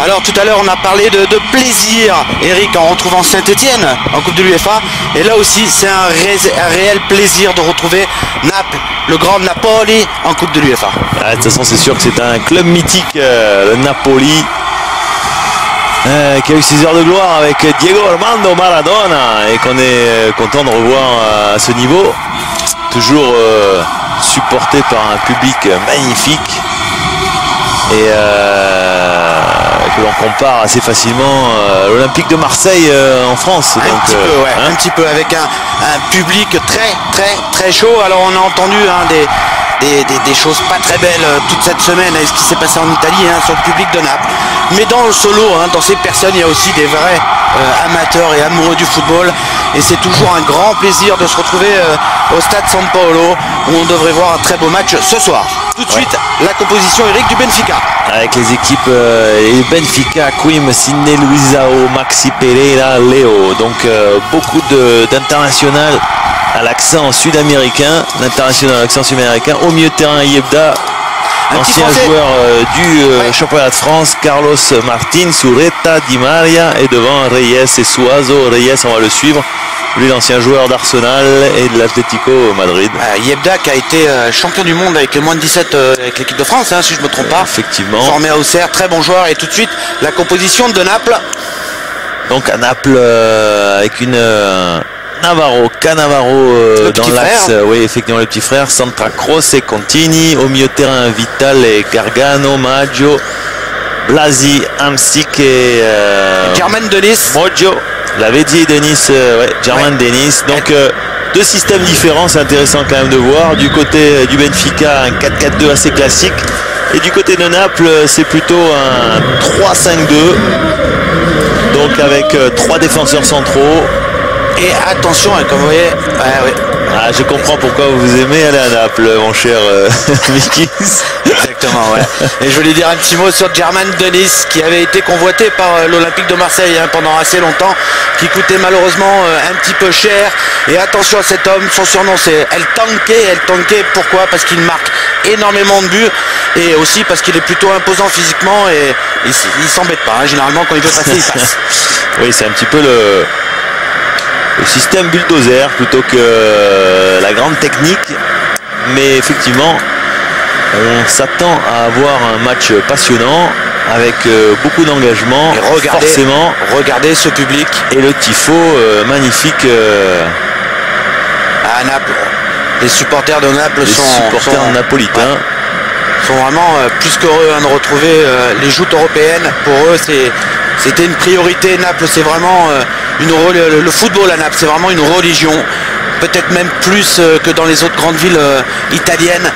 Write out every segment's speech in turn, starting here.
Alors tout à l'heure on a parlé de plaisir, Eric, en retrouvant Saint-Etienne en Coupe de l'UEFA. Et là aussi c'est un réel plaisir de retrouver Naples, le grand Napoli en Coupe de l'UEFA. Ah, de toute façon c'est sûr que c'est un club mythique, le Napoli, qui a eu ses heures de gloire avec Diego Armando Maradona et qu'on est content de revoir à ce niveau. Toujours supporté par un public magnifique et que l'on compare assez facilement à l'Olympique de Marseille en France. Un petit peu, ouais, un petit peu, avec un public très chaud. Alors on a entendu des choses pas très belles toute cette semaine avec ce qui s'est passé en Italie sur le public de Naples. Mais dans ce lot, dans ces personnes, il y a aussi des vrais amateurs et amoureux du football. Et c'est toujours un grand plaisir de se retrouver au stade San Paolo où on devrait voir un très beau match ce soir. Tout de suite, la composition, Eric, du Benfica. Avec les équipes Benfica, Quim, Sidney Luizao, Maxi Pereira, Léo. Donc beaucoup d'international à l'accent sud-américain. L'international à l'accent sud-américain. Au milieu de terrain, Yebda, ancien joueur du championnat de France, Carlos Martin, Sureta, Di Maria, et devant Reyes et Suazo. Reyes, on va le suivre. Lui, l'ancien joueur d'Arsenal et de l'Atlético Madrid. Yebda qui a été champion du monde avec les moins de 17 avec l'équipe de France, si je ne me trompe pas. Effectivement. Formé à Auxerre, très bon joueur. Et tout de suite, la composition de Naples. Donc à Naples, avec une Cannavaro dans l'axe. Oui, effectivement, le petit frère. Santa Croce et Contini. Au milieu de terrain, Vital et Gargano, Maggio, Blasi, Hamsik et Jermaine Denis. Mojo. L'avait dit Denis, Jermaine Denis. Donc deux systèmes différents, c'est intéressant quand même de voir. Du côté du Benfica, un 4-4-2 assez classique. Et du côté de Naples, c'est plutôt un 3-5-2. Donc avec trois défenseurs centraux. Et attention, comme vous voyez, Ah, je comprends pourquoi vous aimez aller à Naples, mon cher Mickey. Exactement, ouais. Et je voulais dire un petit mot sur Jermaine Denis, qui avait été convoité par l'Olympique de Marseille pendant assez longtemps, qui coûtait malheureusement un petit peu cher. Et attention à cet homme, son surnom c'est El Tanque. Pourquoi? Parce qu'il marque énormément de buts et aussi parce qu'il est plutôt imposant physiquement et il s'embête pas. Généralement, quand il veut passer, il passe. Oui, c'est un petit peu le système bulldozer plutôt que la grande technique, mais effectivement on s'attend à avoir un match passionnant avec beaucoup d'engagement. Forcément, regardez ce public et le tifo magnifique à Naples. Les supporters de Naples sont napolitains. Sont vraiment plus qu'heureux de retrouver les joutes européennes. Pour eux, c'était une priorité. Naples, c'est vraiment le football à Naples, c'est vraiment une religion. Peut-être même plus que dans les autres grandes villes italiennes.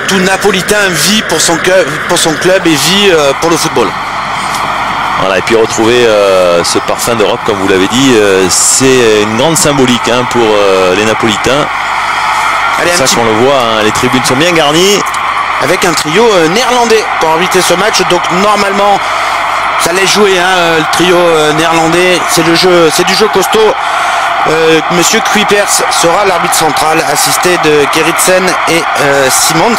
Tout Napolitain vit pour son club et vit pour le football. Voilà, et puis retrouver ce parfum d'Europe, comme vous l'avez dit, c'est une grande symbolique pour les Napolitains. C'est ça qu'on le voit, les tribunes sont bien garnies. Avec un trio néerlandais pour arbitrer ce match, donc normalement ça laisse jouer le trio néerlandais, c'est du jeu costaud. Monsieur Kuipers sera l'arbitre central, assisté de Gerritsen et Simons.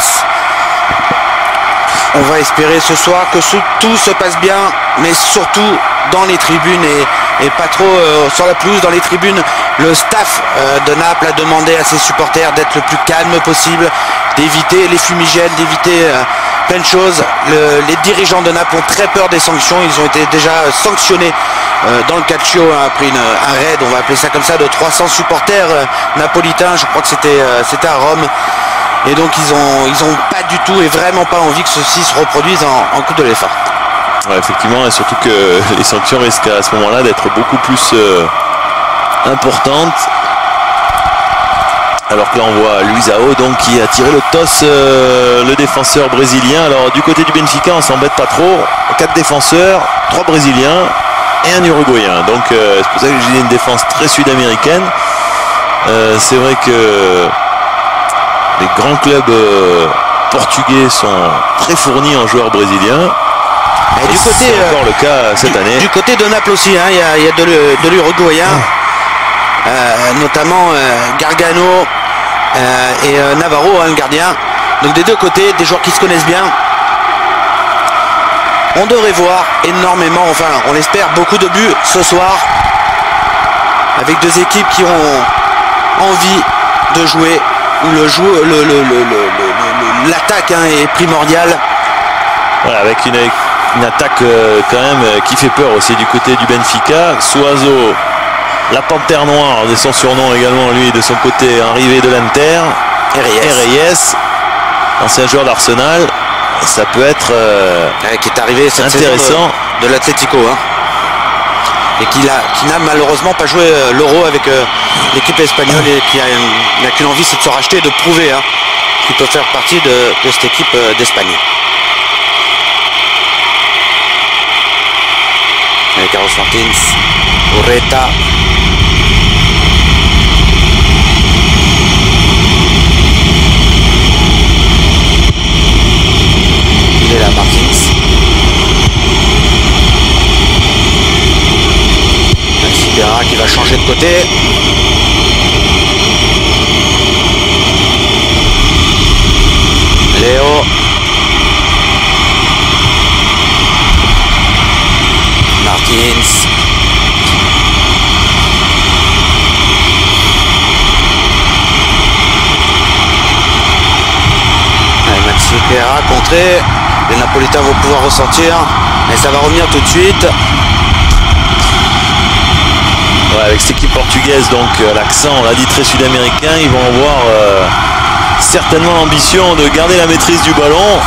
On va espérer ce soir que tout se passe bien, mais surtout dans les tribunes et pas trop sur la pelouse. Dans les tribunes, le staff de Naples a demandé à ses supporters d'être le plus calme possible, d'éviter les fumigènes, d'éviter plein de choses. Les dirigeants de Naples ont très peur des sanctions. Ils ont été déjà sanctionnés dans le calcio après un raid, on va appeler ça comme ça, de 300 supporters napolitains. Je crois que c'était à Rome. Et donc ils ont pas du tout et vraiment pas envie que ceci se reproduise en Coupe de l'UEFA. Ouais, effectivement, et surtout que les sanctions risquent à ce moment-là d'être beaucoup plus importantes. Alors que là on voit Luizao donc qui a tiré le toss, le défenseur brésilien. Alors du côté du Benfica on s'embête pas trop. 4 défenseurs, 3 brésiliens et un uruguayen. Donc c'est pour ça que j'ai une défense très sud-américaine. C'est vrai que les grands clubs portugais sont très fournis en joueurs brésiliens. Et du côté, c'est encore le cas cette année. Du côté de Naples aussi, il y a de l'uruguayen, notamment Gargano et Navarro, le gardien. Donc des deux côtés, des joueurs qui se connaissent bien. On devrait voir énormément, enfin on l'espère, beaucoup de buts ce soir, avec deux équipes qui ont envie de jouer, où l'attaque est primordiale. Voilà, avec une attaque quand même qui fait peur aussi du côté du Benfica. Suazo, la panthère noire de son surnom également, lui de son côté, arrivé de l'Inter. Reyes, ancien joueur d'Arsenal. Ça peut être qui est arrivé cette intéressant de l'Atlético, et qui n'a malheureusement pas joué l'Euro avec l'équipe espagnole, et qui n'a qu'une envie, c'est de se racheter et de prouver qu'il peut faire partie de cette équipe d'Espagne. Carlos Martins, Ureta. Il est là, Martins. Sidera qui va changer de côté. Léo. Martins. Maxi Pereira contré. Les Napolitains vont pouvoir ressortir. Et ça va revenir tout de suite. Ouais, avec cette équipe portugaise, donc l'accent, on l'a dit, très sud-américain, ils vont avoir certainement l'ambition de garder la maîtrise du ballon.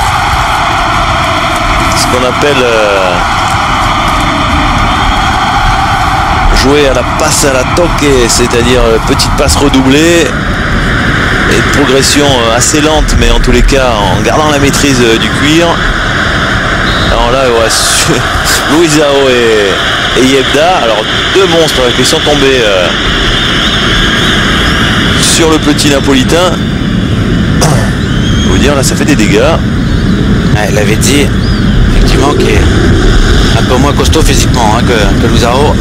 Ce qu'on appelle jouer à la passe à la toque, c'est-à-dire petite passe redoublée et une progression assez lente, mais en tous les cas en gardant la maîtrise du cuir. Alors là, ouais, Luizao et Yebda, alors deux monstres qui sont tombés sur le petit napolitain. Je vous dire, là ça fait des dégâts. Ouais, il avait dit effectivement qu'il est un peu moins costaud physiquement que Luizao.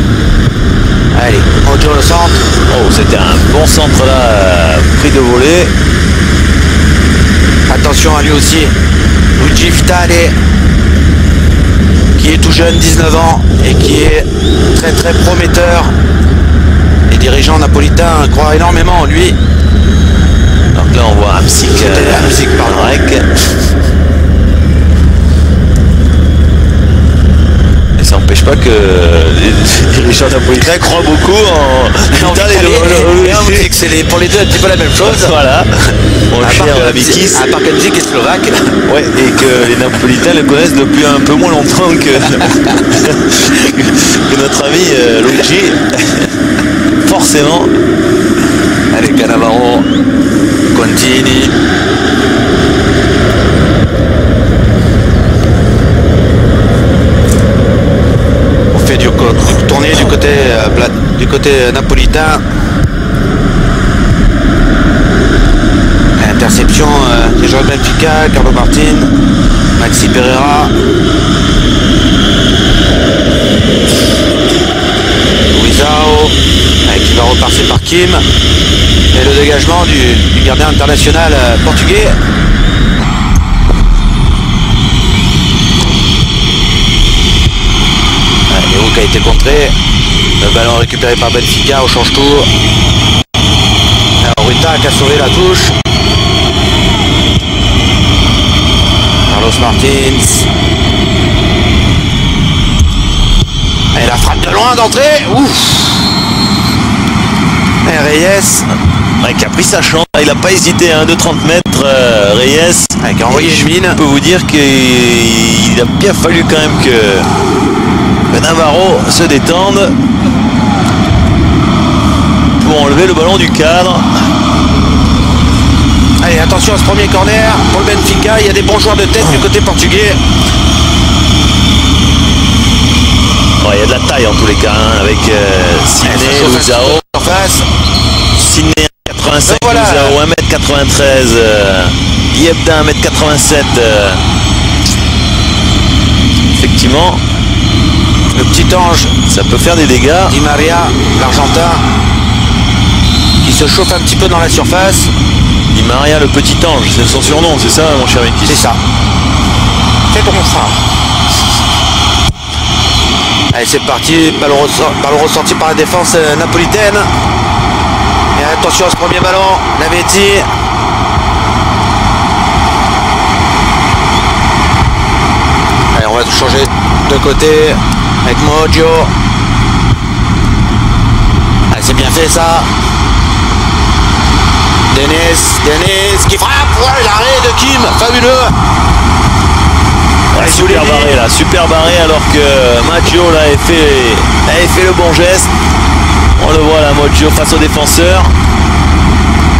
Allez, Ojo le centre. Oh, c'était un bon centre là, pris de volée. Attention à lui aussi, Luigi Vitale, qui est tout jeune, 19 ans, et qui est très très prometteur. Les dirigeants napolitains croient énormément en lui. Donc là on voit Hamsik pardon. Et ça n'empêche pas que les dirigeants napolitains croient beaucoup en c'est pour les deux un petit peu la même chose. Voilà. Mon cher Mikis. À part que Hamsik est slovaque. Ouais, et que les Napolitains le connaissent depuis un peu moins longtemps que notre ami Luigi. Forcément. Allez, Cannavaro, Contini. On fait du tourner du côté napolitain. Interception des joueurs de Benfica, Carlo Martin, Maxi Pereira. Luizao, qui va repasser par Kim. Et le dégagement du gardien international portugais. Léo qui a été contré. Le ballon récupéré par Benfica au change-tour. Ureta qui a sauvé la touche. Carlos Martins. Et la frappe de loin d'entrée. Ouf. Et Reyes. Ouais, qui a pris sa chance. Il n'a pas hésité de 30 mètres. Reyes. Ouais, qui a envoyé une mine. Je peux vous dire qu'il a bien fallu quand même que Navarro se détende pour enlever le ballon du cadre. Allez, attention à ce premier corner pour le Benfica. Il y a des bons joueurs de tête du côté portugais. Ouais, il y a de la taille en tous les cas, avec Sidney, Luizao. Sidney 85, voilà. Luizao 1m93, Yebda 1m87. Effectivement, le petit ange, ça peut faire des dégâts. Di Maria, l'Argentin, qui se chauffe un petit peu dans la surface. Di Maria, le petit ange, c'est son surnom, c'est ça mon cher Mikis? C'est ça. C'est pour ça. Allez, c'est parti, ballon ressorti par la défense napolitaine. Et attention à ce premier ballon, Lavezzi. Allez, on va changer de côté avec Mojo. Allez, c'est bien fait ça. Denis qui frappe. Ouais, l'arrêt de Kim, fabuleux. Ouais, super barré là, super barré alors que Maggio là avait fait le bon geste. On le voit là, Mojo face au défenseur.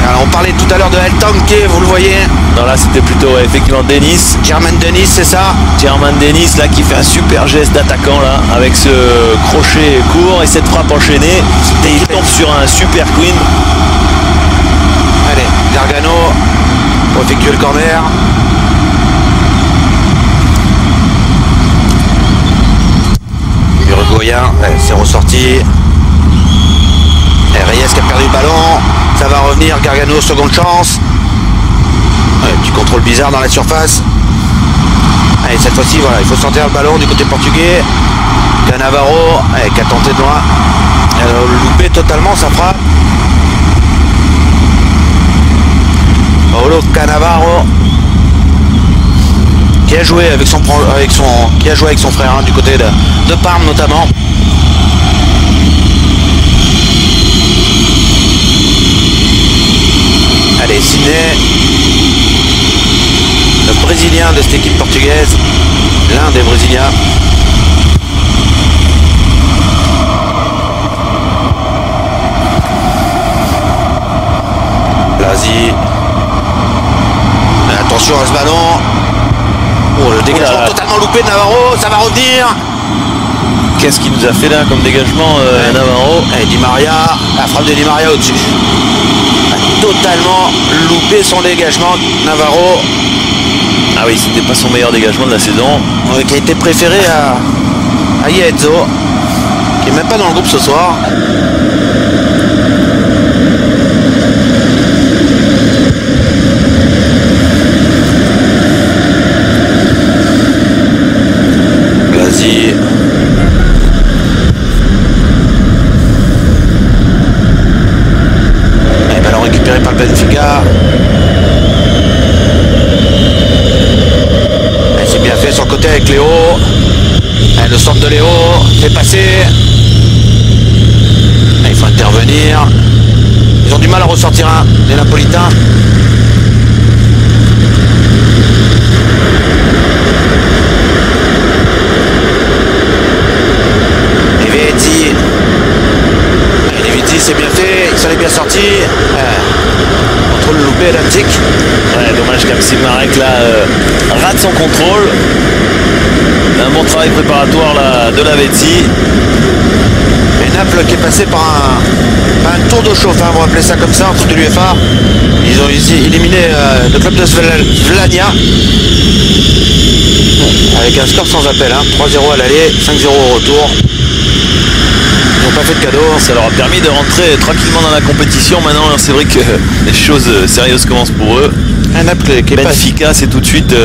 Alors, on parlait tout à l'heure de El Tanque, vous le voyez. Non, là c'était plutôt effectivement Denis. Jermaine Denis, c'est ça. Jermaine Denis là qui fait un super geste d'attaquant là avec ce crochet court et cette frappe enchaînée. Et il tombe sur un super Queen. Allez, Gargano pour effectuer le corner. Uruguayen, c'est ressorti. Et Reyes qui a perdu le ballon. Ça va revenir, Gargano, seconde chance. Petit contrôle bizarre dans la surface. Allez, cette fois-ci, voilà, il faut sortir le ballon du côté portugais. Cannavaro, qui a tenté de loin. Elle a loupé totalement sa frappe. Paulo Cannavaro qui a joué avec son frère hein, du côté de Parme notamment. Allez, Sidney, le Brésilien de cette équipe portugaise, l'un des Brésiliens. Blasi. Attention à ce ballon. Oh, le dégagement totalement loupé de Navarro, ça va revenir. Qu'est-ce qu'il nous a fait là comme dégagement Navarro? Et Di Maria, la frappe de Di Maria au-dessus. Totalement loupé son dégagement, Navarro. Ah oui, c'était pas son meilleur dégagement de la saison. Qui a été préféré à Iezzo, qui est même pas dans le groupe ce soir. Blasi. Récupéré par le Benfica. C'est bien fait sur le côté avec Léo. Le centre de Léo fait passer. Il faut intervenir. Ils ont du mal à ressortir les Napolitains. Levetti, c'est bien fait, il s'en est bien sorti. Contrôle loupé Danzig. Ouais, dommage qu'Axel Marek là rate son contrôle. Un bon travail préparatoire là, de Lavezzi. Et Naples qui est passé par un tour de chauffe, hein, on va appeler ça comme ça, en Coupe de l'UEFA. Ils ont éliminé le club de Slavia avec un score sans appel, hein, 3-0 à l'aller, 5-0 au retour. Ils n'ont pas fait de cadeau. Ça leur a permis de rentrer tranquillement dans la compétition. Maintenant, c'est vrai que les choses sérieuses commencent pour eux. Naples qui est Benfica, c'est tout de suite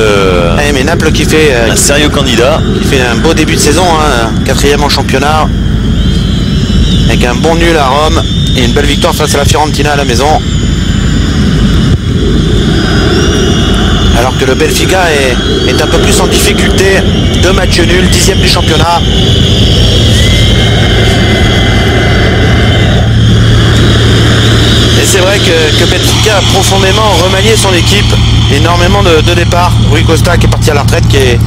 mais Naples qui fait un sérieux candidat. Qui fait un beau début de saison, hein, 4e en championnat, avec un bon nul à Rome et une belle victoire face à la Fiorentina à la maison. Alors que le Benfica est un peu plus en difficulté. 2 matchs nuls, 10e du championnat. Et c'est vrai que Benfica a profondément remanié son équipe. Énormément de départs. Rui Costa qui est parti à la retraite, qui est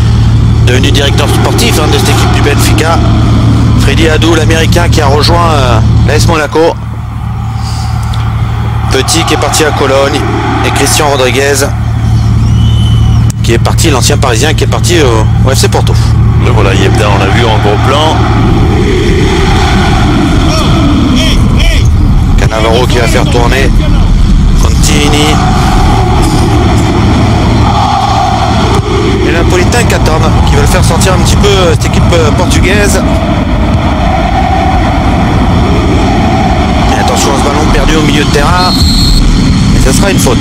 devenu directeur sportif de cette équipe du Benfica. Freddy Adu, l'américain, qui a rejoint l'AS Monaco. Petit qui est parti à Cologne. Et Christian Rodriguez qui est parti, l'ancien parisien, qui est parti au FC Porto. Le voilà, Yebda, on l'a vu en gros plan. Cannavaro qui va faire tourner Contini. Et Napolitain qui attendent, qui veulent faire sortir un petit peu cette équipe portugaise. Et attention à ce ballon perdu au milieu de terrain. Et ça sera une faute.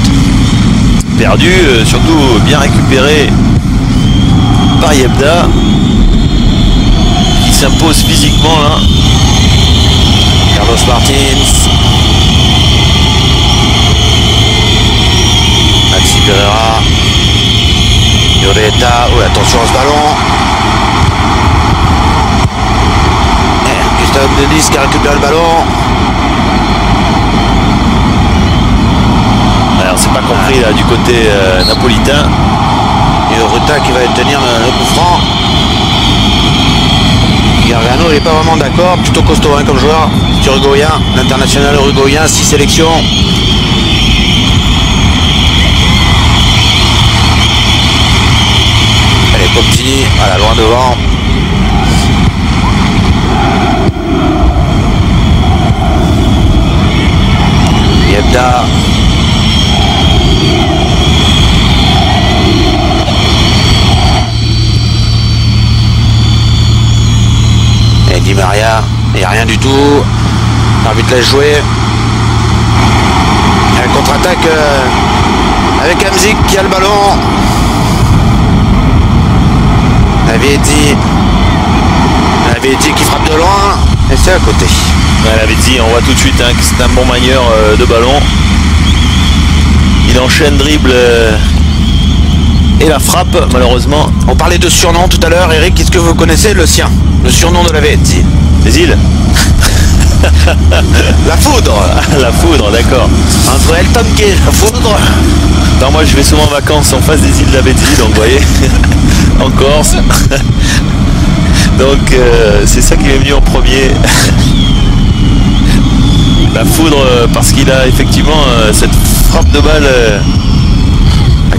Perdu, surtout bien récupéré par Yebda, qui s'impose physiquement là. Carlos Martins. Maxi Pereira. Lloreta. Oh, attention à ce ballon. Gustave Denis qui a récupéré le ballon. Alors c'est pas compris là du côté napolitain. Et Ruta qui va tenir le coup franc. Gargano il n'est pas vraiment d'accord, plutôt costaud hein, comme joueur. C'est uruguayen, l'international uruguayen, 6 sélections. Allez, Poptini, voilà, loin devant. Yebda. Et Di Maria, il n'y a rien du tout. L'arbitre laisse jouer. Et la contre-attaque avec Hamzik qui a le ballon. Lavezzi qui frappe de loin. Et c'est à côté. Ouais, Lavezzi, on voit tout de suite hein, que c'est un bon manieur de ballon. Il enchaîne dribble et la frappe, malheureusement. On parlait de surnom tout à l'heure. Eric, est-ce que vous connaissez le sien? Le surnom de Lavezzi? Les îles. La foudre. La foudre, d'accord. Entre El Tanque et la foudre. Non, moi je vais souvent en vacances en face des îles Lavezzi, donc vous voyez, en Corse. Donc c'est ça qui m'est venu en premier. La foudre, parce qu'il a effectivement cette frappe de balle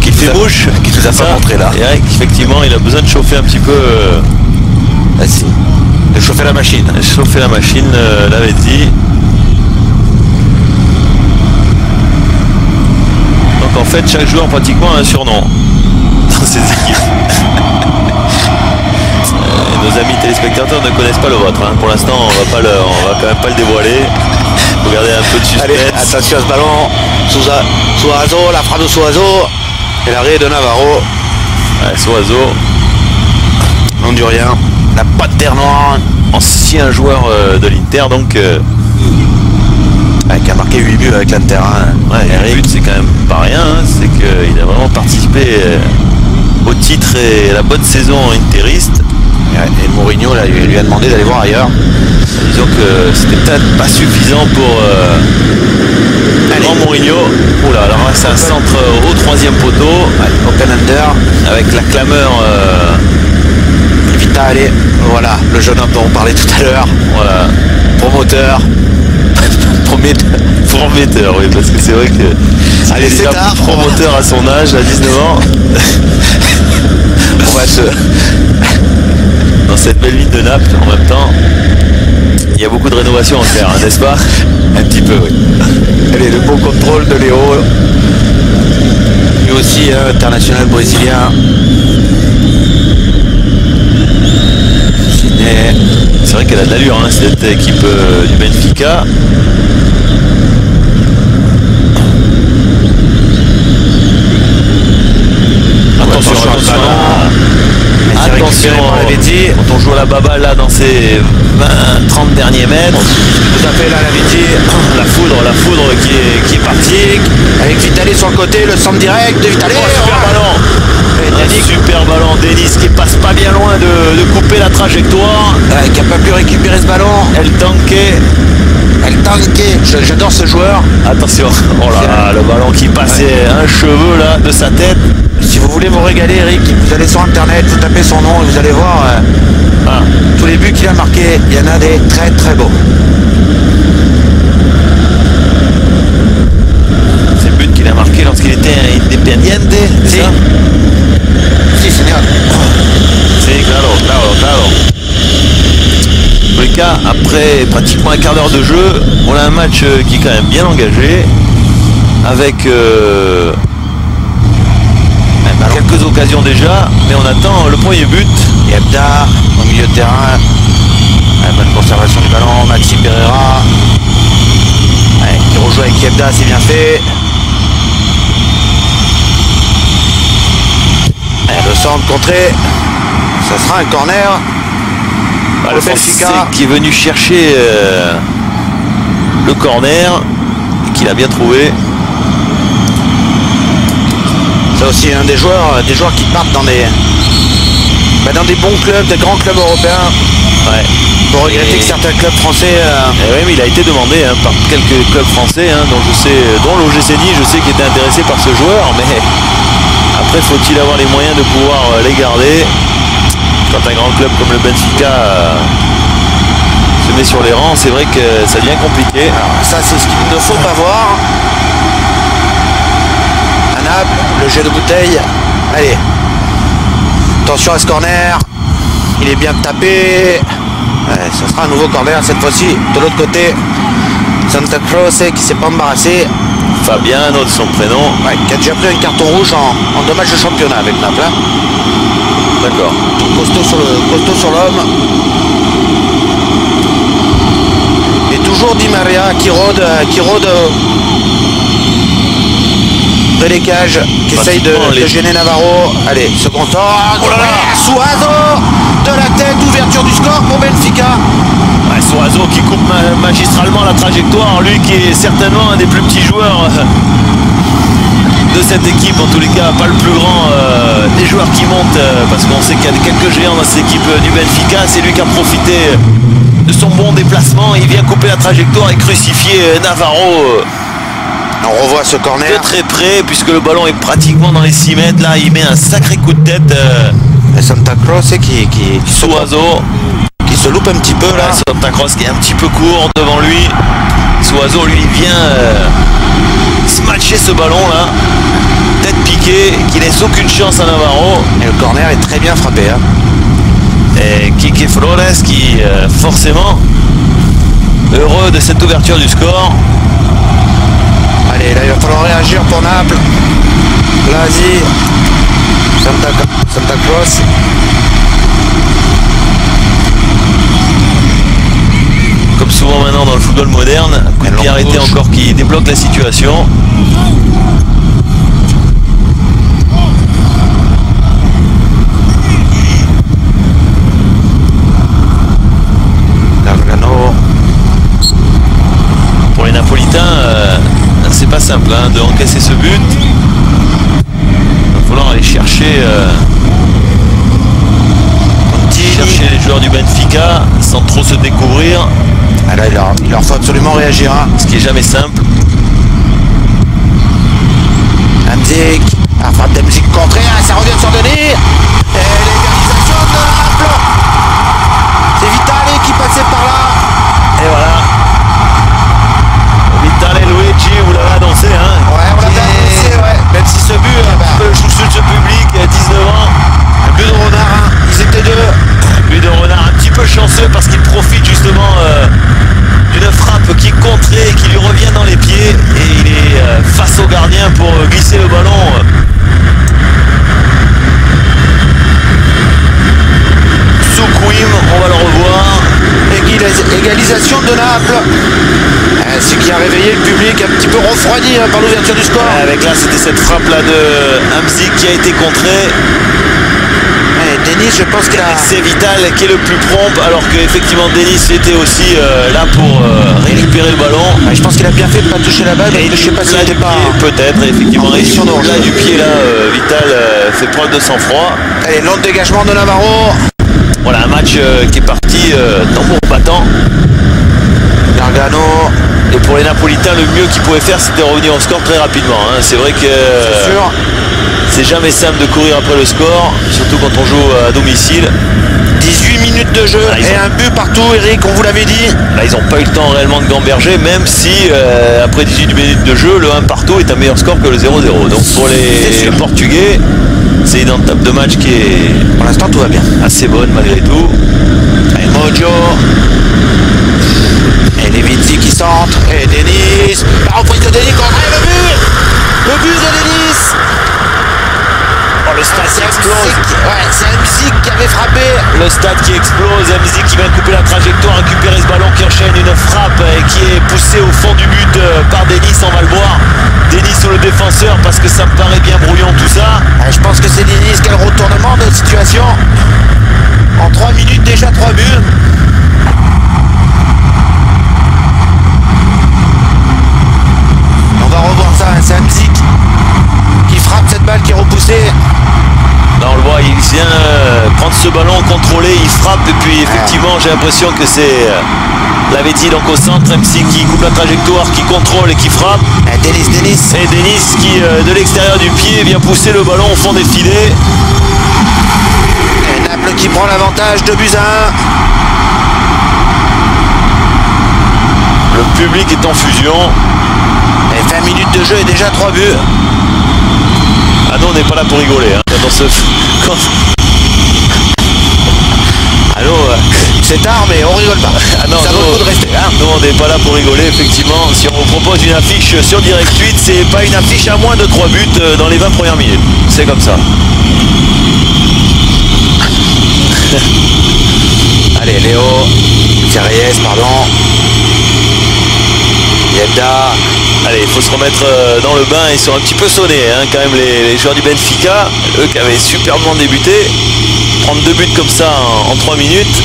qui fait bouche, qui nous a pas montré là. Et effectivement, il a besoin de chauffer un petit peu. De chauffer la machine. Chauffer la machine, Lavezzi. Donc en fait, chaque joueur pratiquement a un surnom dans ses équipes. Nos amis téléspectateurs ne connaissent pas le vôtre. Hein. Pour l'instant, on va quand même pas le dévoiler. Faut garder un peu de suspense. Allez, attention à ce ballon. Suazo, la frappe de Suazo. Et l'arrêt de Navarro. Ouais, Suazo. Hondurien. La panthère noire. Ancien joueur de l'Inter, donc. Qui a marqué 8 buts avec l'Inter. Hein. Ouais, 8 buts, c'est quand même pas rien. Hein. C'est qu'il a vraiment participé au titre et à la bonne saison interiste. Et Mourinho là, lui a demandé d'aller voir ailleurs. Disons que c'était peut-être pas suffisant pour grand Mourinho. Oula, alors là c'est un centre au troisième poteau. Open under. Avec la clameur Vitale. Voilà, le jeune homme dont on parlait tout à l'heure. Voilà. Promoteur. Prometteur, oui, parce que c'est vrai que allez, c'est tard. Promoteur à son âge, à 19 ans. On va se... Dans cette belle ville de Naples, en même temps, il y a beaucoup de rénovations à faire, hein, n'est-ce pas? Un petit peu, oui. Allez, le beau contrôle de Léo. Lui aussi, international brésilien. C'est vrai qu'elle a de l'allure, hein, cette équipe du Benfica. Attention. Quand on joue à la baballe là dans ces 20-30 derniers mètres. Tout à fait là, la foudre qui est partie. Avec Vitali sur le côté, le centre direct de Vitali. Oh, super ballon. Super ballon, Denis qui passe pas bien loin de couper la trajectoire. Qui n'a pas pu récupérer ce ballon. El Tanque. J'adore ce joueur. Attention, oh là là, le ballon qui passait un cheveu là de sa tête. Si vous voulez vous régaler, Eric, vous allez sur internet, vous tapez son nom et vous allez voir tous les buts qu'il a marqués. Il y en a des très très beaux. C'est le but qu'il a marqué lorsqu'il était Independiente. Si, señor. Si, claro. En tous les cas, après pratiquement un quart d'heure de jeu, on a un match qui est quand même bien engagé, avec quelques occasions déjà, mais on attend le premier but. Yebda au milieu de terrain. Bonne conservation du ballon. Maxi Pereira qui rejoue avec Yebda, c'est bien fait. Le centre contré. Ça sera un corner. pour le Benfica. Qui est venu chercher le corner et qu'il a bien trouvé. C'est aussi un des joueurs qui partent dans des bons clubs, des grands clubs européens. Ouais. Pour regretter que certains clubs français. Oui, mais il a été demandé par quelques clubs français, dont l'OGC Nice, je sais qu'il était intéressé par ce joueur, mais après faut-il avoir les moyens de pouvoir les garder quand un grand club comme le Benfica se met sur les rangs. C'est vrai que ça devient compliqué. Alors, ça c'est ce qu'il ne faut pas voir. À Naples, le jeu de bouteille. Allez, attention à ce corner, il est bien tapé. Ouais, ça sera un nouveau corner cette fois-ci de l'autre côté. Santa Croce qui s'est pas embarrassé. Fabiano de son prénom. Ouais, qui a déjà pris un carton rouge en 2 matchs de championnat avec Naples. D'accord. Costaud sur l'homme. Et toujours Di Maria qui rôde de les cages, qui essaye de gêner Navarro. Allez, second temps. Oh là là, Suazo de la tête, ouverture du score pour Benfica. Ouais, Suazo qui coupe magistralement la trajectoire, lui qui est certainement un des plus petits joueurs de cette équipe, en tous les cas pas le plus grand des joueurs qui montent, parce qu'on sait qu'il y a quelques géants dans cette équipe du Benfica. C'est lui qui a profité de son bon déplacement, il vient couper la trajectoire et crucifier Navarro. On revoit ce corner de très près, puisque le ballon est pratiquement dans les 6 mètres. Là il met un sacré coup de tête. Et Santa Croce qui Suazo qui se loupe un petit peu là. Santa Croce qui est un petit peu court devant lui. Suazo lui vient smatcher ce ballon là, tête piquée, qui laisse aucune chance à Navarro. Et le corner est très bien frappé. Et Quique Flores qui forcément heureux de cette ouverture du score. Allez, là il va falloir réagir pour Naples. Blasi, Santa Croce. Comme souvent maintenant dans le football moderne, un coup de pied arrêté encore qui débloque la situation. Gargano. Pour les Napolitains, c'est pas simple de encaisser ce but. Il va falloir aller chercher les joueurs du Benfica sans trop se découvrir. Ah là, il leur faut absolument réagir. Ce qui est jamais simple. Hamzik, la frappe d'Hamzik contrée, ça revient sur Denis. Et l'égalisation de Naples. C'est Vitale qui passait par là. Et voilà. Vitale Luigi, vous l'avez annoncé. Ouais, on l'avait annoncé, ouais. Même si ce but, un peu chouchou de ce public, à 19 ans. Un but de Renard, ils étaient deux. But de Renard un petit peu chanceux parce qu'il profite justement d'une frappe qui est contrée, qui lui revient dans les pieds. Et il est face au gardien pour glisser le ballon. Souquim, on va le revoir. Égalisation de Naples. Ce qui a réveillé le public un petit peu refroidi par l'ouverture du score. Avec là, c'était cette frappe là de Hamzik qui a été contrée. Denis, je pense qu'il a... C'est Vital qui est le plus prompt, alors qu'effectivement Denis était aussi là pour récupérer le ballon. Je pense qu'il a bien fait de ne pas toucher la balle, je sais pas s'il n'était pas... Peut-être, effectivement, là du pied là, Vital fait preuve de sang-froid. Allez, long dégagement de Navarro. Voilà un match qui est parti tambour battant. Gargano. Et pour les Napolitains, le mieux qu'ils pouvaient faire, c'était revenir au score très rapidement. C'est vrai que c'est jamais simple de courir après le score, surtout quand on joue à domicile. 18 minutes de jeu et un but partout, Eric, on vous l'avait dit. Là, ils n'ont pas eu le temps réellement de gamberger, même si après 18 minutes de jeu, le 1 partout est un meilleur score que le 0-0. Donc pour les Portugais, c'est une entame de match qui est pour l'instant tout va bien, assez bonne malgré tout. Et Mojo. Et Levinsky qui centre. Et Denis. La reprise de Denis contre le but. Le but de Denis. Oh, le stade qui explose. Ouais, c'est Hamzik qui avait frappé. Le stade qui explose. Hamzik qui vient couper la trajectoire, récupérer ce ballon, qui enchaîne une frappe et qui est poussé au fond du but par Denis. On va le voir. Denis sur le défenseur parce que ça me paraît bien brouillon tout ça. Je pense que c'est Denis. Quel retournement de situation. En 3 minutes déjà 3 buts. frappe et puis effectivement j'ai l'impression que c'est Lavezzi donc au centre, MC qui coupe la trajectoire, qui contrôle et qui frappe. Denis. Et Denis qui de l'extérieur du pied vient pousser le ballon au fond des filets. Et Naples qui prend l'avantage, 2 buts à 1. Le public est en fusion. Et 20 minutes de jeu et déjà 3 buts. Ah non, on n'est pas là pour rigoler. Hein. Allô, c'est tard mais on rigole pas. Ah non, ça vaut le coup de rester. Hein. Nous on n'est pas là pour rigoler, effectivement. Si on vous propose une affiche sur Direct 8, c'est pas une affiche à moins de 3 buts dans les 20 premières minutes. C'est comme ça. Allez, Léo, Reyes, pardon. Yelda. Allez, il faut se remettre dans le bain. Ils sont un petit peu sonnés, hein, quand même, les joueurs du Benfica. Eux qui avaient superbement débuté. Prendre 2 buts comme ça en 3 minutes.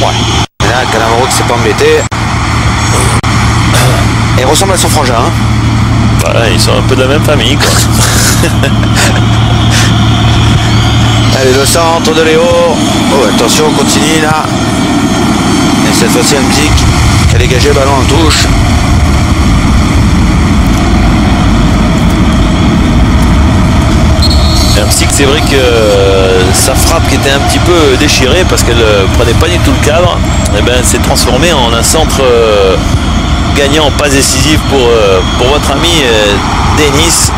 Ouais. Là, Cannavaro qui s'est pas embêté. Et il ressemble à son frangin. Hein. Voilà, ils sont un peu de la même famille, quoi. Allez, le centre de Léo. Oh, attention, on continue là. Et cette fois-ci, Hamzik qui a dégagé le ballon en touche. Hamzik, c'est vrai que sa frappe qui était un petit peu déchirée parce qu'elle prenait pas du tout le cadre, et ben, s'est transformée en un centre gagnant en passe décisive pour votre ami Denis.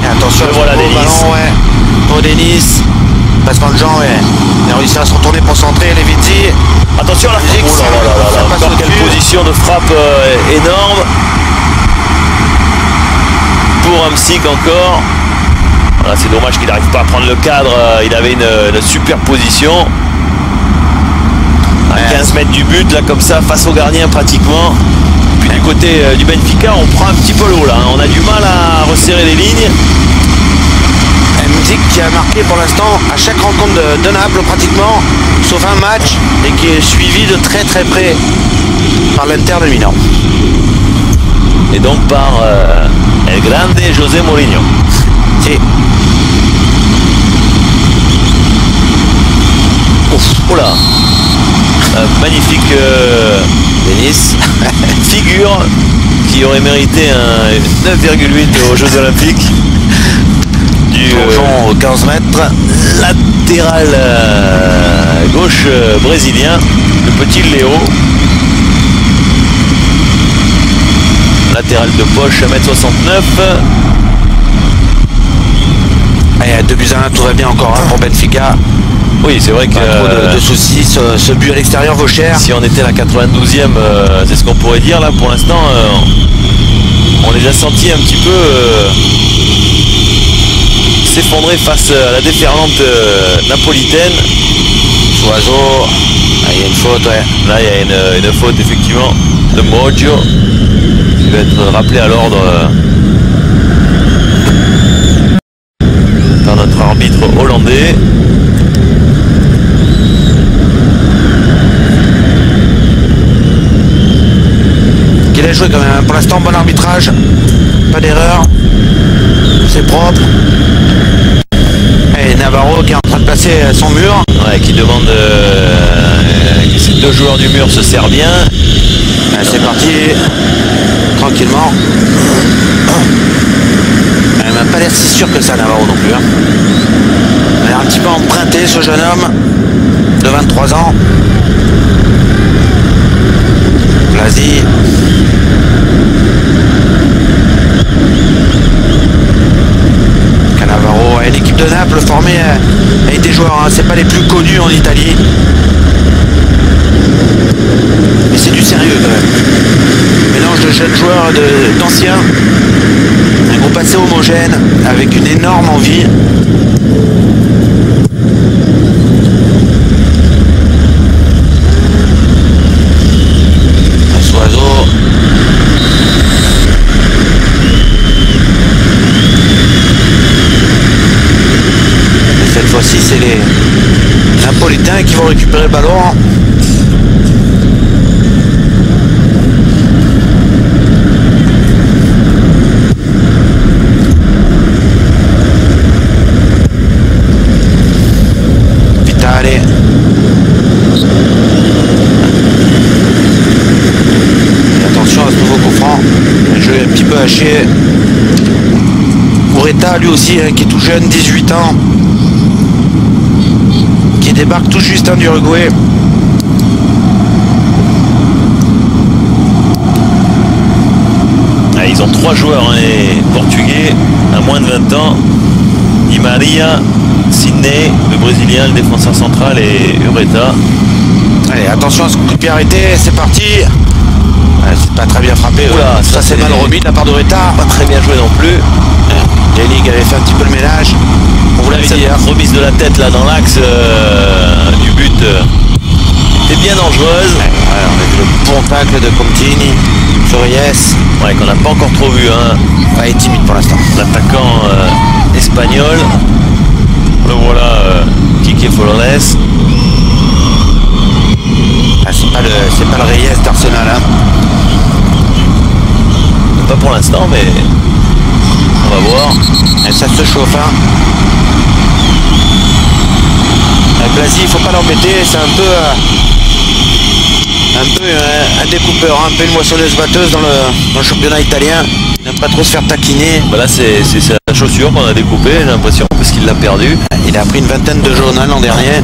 Et attention, voilà Denis. Ballon, ouais. Pour Denis. Passement de jambe, ouais. Il a réussi à se retourner pour centrer, Levitti. Attention à la frappe. Oh là là là là. Encore quelle position de frappe énorme. Pour Hamzik encore. Voilà, c'est dommage qu'il n'arrive pas à prendre le cadre. Il avait une super position. À 15 mètres du but, là comme ça, face au gardien pratiquement. Puis du côté du Benfica, on prend un petit peu l'eau là. On a du mal à resserrer les lignes. Hamzik qui a marqué pour l'instant à chaque rencontre de Naples pratiquement, sauf un match, et qui est suivi de très très près par l'Inter de Milan. Et donc par El Grande José Mourinho. Si. Oh là, magnifique Denis. figure qui aurait mérité un 9,8 aux Jeux Olympiques. Du plongeon aux 15 mètres. Latéral gauche brésilien, le petit Léo. Latéral de poche, 1m69. Et à 2 buts à 1, tout va bien encore hein, pour Benfica. Oui, c'est vrai que pas trop de soucis, ce but à l'extérieur vaut cher. Si on était à la 92e, c'est ce qu'on pourrait dire là. Pour l'instant, on les a sentis un petit peu s'effondrer face à la déferlante napolitaine. Soiseau, il y a une faute, ouais. Là, il y a une faute effectivement de Moggio qui va être rappelé à l'ordre par notre arbitre hollandais. Qu'il a joué quand même. Pour l'instant, bon arbitrage. Pas d'erreur. C'est propre. Et Navarro qui est en train de passer son mur. Ouais, qui demande que ces 2 joueurs du mur se serrent bien. C'est parti. Tranquillement. Il n'a même pas l'air si sûr que ça, Navarro non plus. Hein. Il a l'air un petit peu emprunté, ce jeune homme de 23 ans. Blasi. Cannavaro, une équipe de Naples formée avec des joueurs, hein, c'est pas les plus connus en Italie. Mais c'est du sérieux quand même. Mélange de jeunes joueurs d'anciens. Un groupe assez homogène, avec une énorme envie. Oiseau. Et cette fois-ci, c'est les Napolitains qui vont récupérer le ballon. Ureta, lui aussi, qui est tout jeune, 18 ans, qui débarque tout juste d'Uruguay. Ah, ils ont 3 joueurs, hein, les Portugais, à moins de 20 ans. Di Maria, Sidney, le Brésilien, le défenseur central, et Ureta. Allez, attention à ce coup de pied arrêté, c'est parti. C'est pas très bien frappé. Oula, ça c'est mal remis de la part d'Ureta. Pas très bien joué non plus. Delig avait fait un petit peu le ménage. On vous l'avait dit. Remise de la tête là dans l'axe du but était bien dangereuse. On a vu le bon tacle de Contini sur Reyes. Ouais, qu'on n'a pas encore trop vu. Hein. Il est timide pour l'instant. L'attaquant espagnol. Le voilà, Quique Flores. C'est pas le Reyes d'Arsenal. Hein. Pas pour l'instant, mais on va voir. Et ça se chauffe. Hein. Blasi, il faut pas l'embêter, c'est un peu un découpeur, un peu une moissonneuse batteuse dans le championnat italien. Il n'aime pas trop se faire taquiner. Bah là c'est la chaussure qu'on a découpée, j'ai l'impression, parce qu'il l'a perdu. Il a pris une vingtaine de jaunes l'an dernier.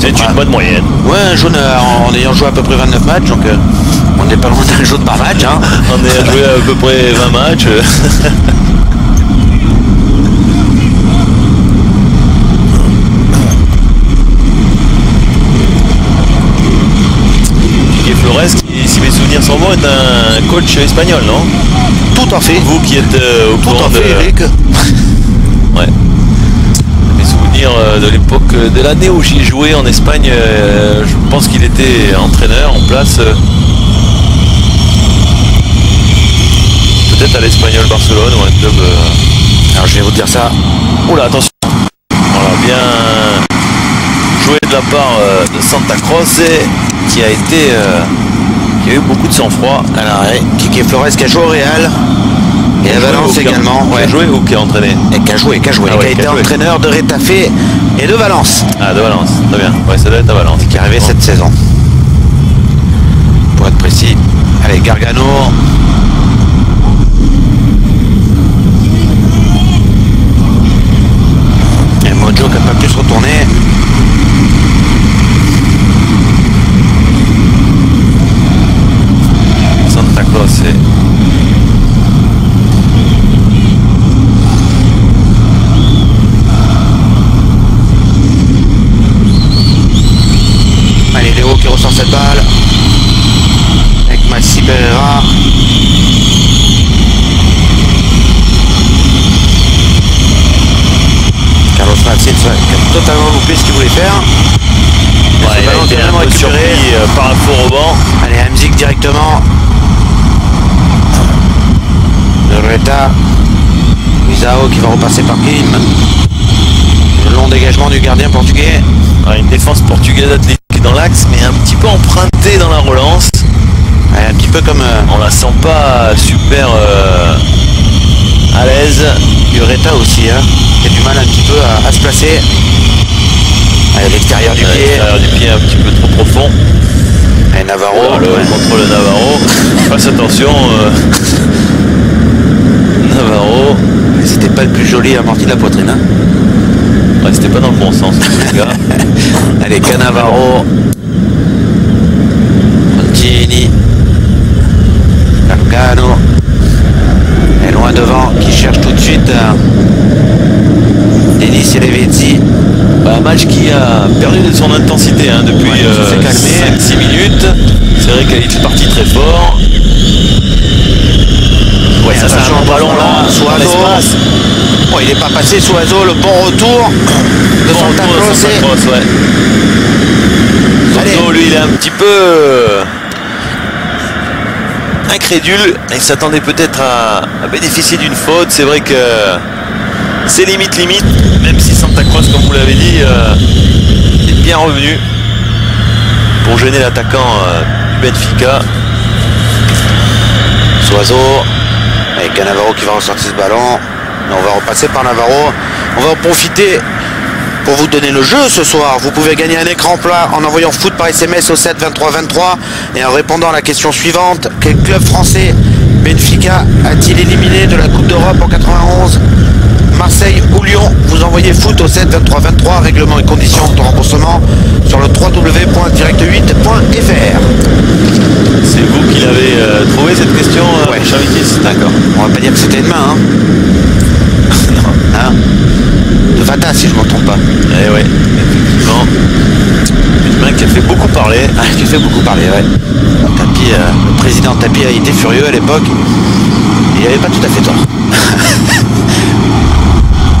C'est une bonne moyenne. Ouais, un jaune en ayant joué à peu près 29 matchs, donc on n'est pas loin d'un jaune par match. Hein. On a joué à peu près 20 matchs. Quique Flores, qui, si mes souvenirs sont bons, est un coach espagnol, non? Tout à fait. Vous qui êtes au courant de... Eric. Ouais. De l'époque de l'année où j'y jouais en Espagne, je pense qu'il était entraîneur en place, peut-être à l'Espagnol Barcelone ou un club. Alors je vais vous dire ça. Oula, attention. Voilà, bien joué de la part de Santa Croce, qui a eu beaucoup de sang-froid. Alors, Quique Flores qui a joué au Real. Et à Valence également. Qui a joué ou qui a entraîné? Et qui a joué. Ah qui a été entraîneur de Retafe et de Valence. Ah, de Valence, très bien. Ouais, ça doit être à Valence. Qui est arrivé cette saison. Pour être précis. Allez, Gargano. Et Mojo qui n'a pas pu se retourner. Santa Claus, Allez, Léo qui ressort cette balle avec Massi Pereira. Carlos Martins qui a totalement loupé ce qu'il voulait faire. ouais, il a été un peu surpris par un faux rebond. Allez, Hamzik directement. Ureta. Luisao qui va repasser par Kim. Le long dégagement du gardien portugais. Ouais, une défense portugaise athlétique dans l'axe, mais un petit peu empruntée dans la relance. Ouais, un petit peu comme... On la sent pas super à l'aise. Ureta aussi, hein, qui a du mal un petit peu à se placer. Allez, l'extérieur du pied. L'extérieur du pied un petit peu trop profond. Et Navarro. Le contrôle de Navarro. Fasse attention. Navarro. C'était pas le plus joli amorti de la poitrine. Hein. Ouais, c'était pas dans le bon sens, les gars. Allez, Cannavaro. Contini. Gargano. Et loin devant, qui cherche tout de suite Denis Elevezzi. Un match qui a perdu de son intensité hein, depuis 5-6 minutes. C'est vrai qu'il est parti très fort. Ouais, ça c'est un ballon là, sous l'espace. Bon, il n'est pas passé sous Oiseau, le bon retour de Santa Claus. Ouais. Soto, lui, il est un petit peu incrédule. Il s'attendait peut-être à bénéficier d'une faute. C'est vrai que c'est limite, même si Santa Cruz, comme vous l'avez dit, est bien revenu pour gêner l'attaquant du Benfica. Soiseau, avec Cannavaro qui va ressortir ce ballon. On va repasser par Navarro. On va en profiter pour vous donner le jeu ce soir. Vous pouvez gagner un écran plat en envoyant foot par SMS au 7 23 23 et en répondant à la question suivante: quel club français Benfica a-t-il éliminé de la Coupe d'Europe en 91 Marseille ou Lyon? Vous envoyez foot au 7 23 23, règlement et conditions de remboursement sur le www.direct8.fr. C'est vous qui l'avez trouvé cette question, Ouais. cher Vitis? D'accord. On va pas dire que c'était une main, hein. Hein, de Vata, si je ne me trompe pas. Eh oui, effectivement. Une main qui a fait beaucoup parler. Ah, qui fait beaucoup parler, ouais. Tapie, le président Tapie a été furieux à l'époque. Il n'avait pas tout à fait tort.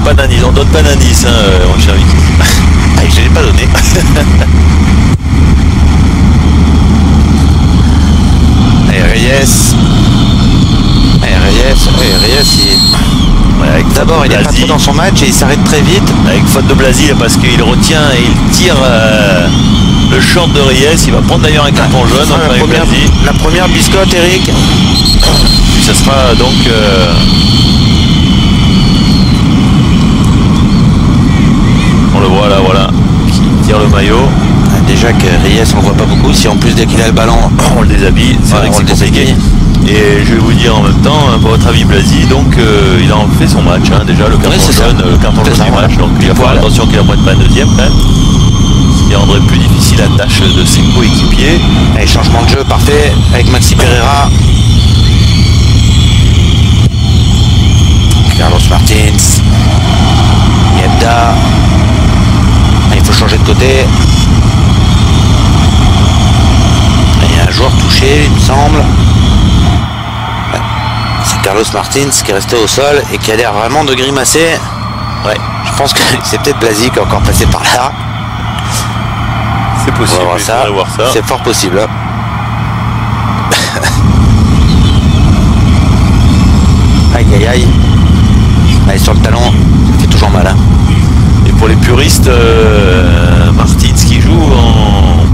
Pas d'indice, on donne pas d'indice, hein, mon cher Vitis. Ah, je ne l'ai pas donné. Et Reyes, d'abord il est pas trop dans son match et il s'arrête très vite. Avec faute de Blasi, parce qu'il retient et il tire le short de Reyes. Il va prendre d'ailleurs un carton jaune. La première biscotte, Eric. Puis ça sera donc on le voit là, voilà, qui tire le maillot. Déjà que Reyes on le voit pas beaucoup, si en plus dès qu'il a le ballon on le déshabille, c'est vrai que c'est compliqué. Et je vais vous dire en même temps, pour votre avis Blasi, donc il a fait son match, hein, déjà le carton jaune du match, donc il va faire attention qu'il n'en prenne pas un deuxième quand même. Ce qui rendrait plus difficile la tâche de ses coéquipiers. Et changement de jeu parfait avec Maxi Pereira. Carlos Martins. Yebda. Il faut changer de côté. Il y a un joueur touché, il me semble. C'est Carlos Martins qui est resté au sol et qui a l'air vraiment de grimacer. Ouais, je pense que c'est peut-être Blasi qui est encore passé par là. C'est possible, on va voir ça. C'est fort possible. Aïe aïe aïe. Allez, sur le talon, ça fait toujours mal. Hein. Et pour les puristes, Martins qui joue en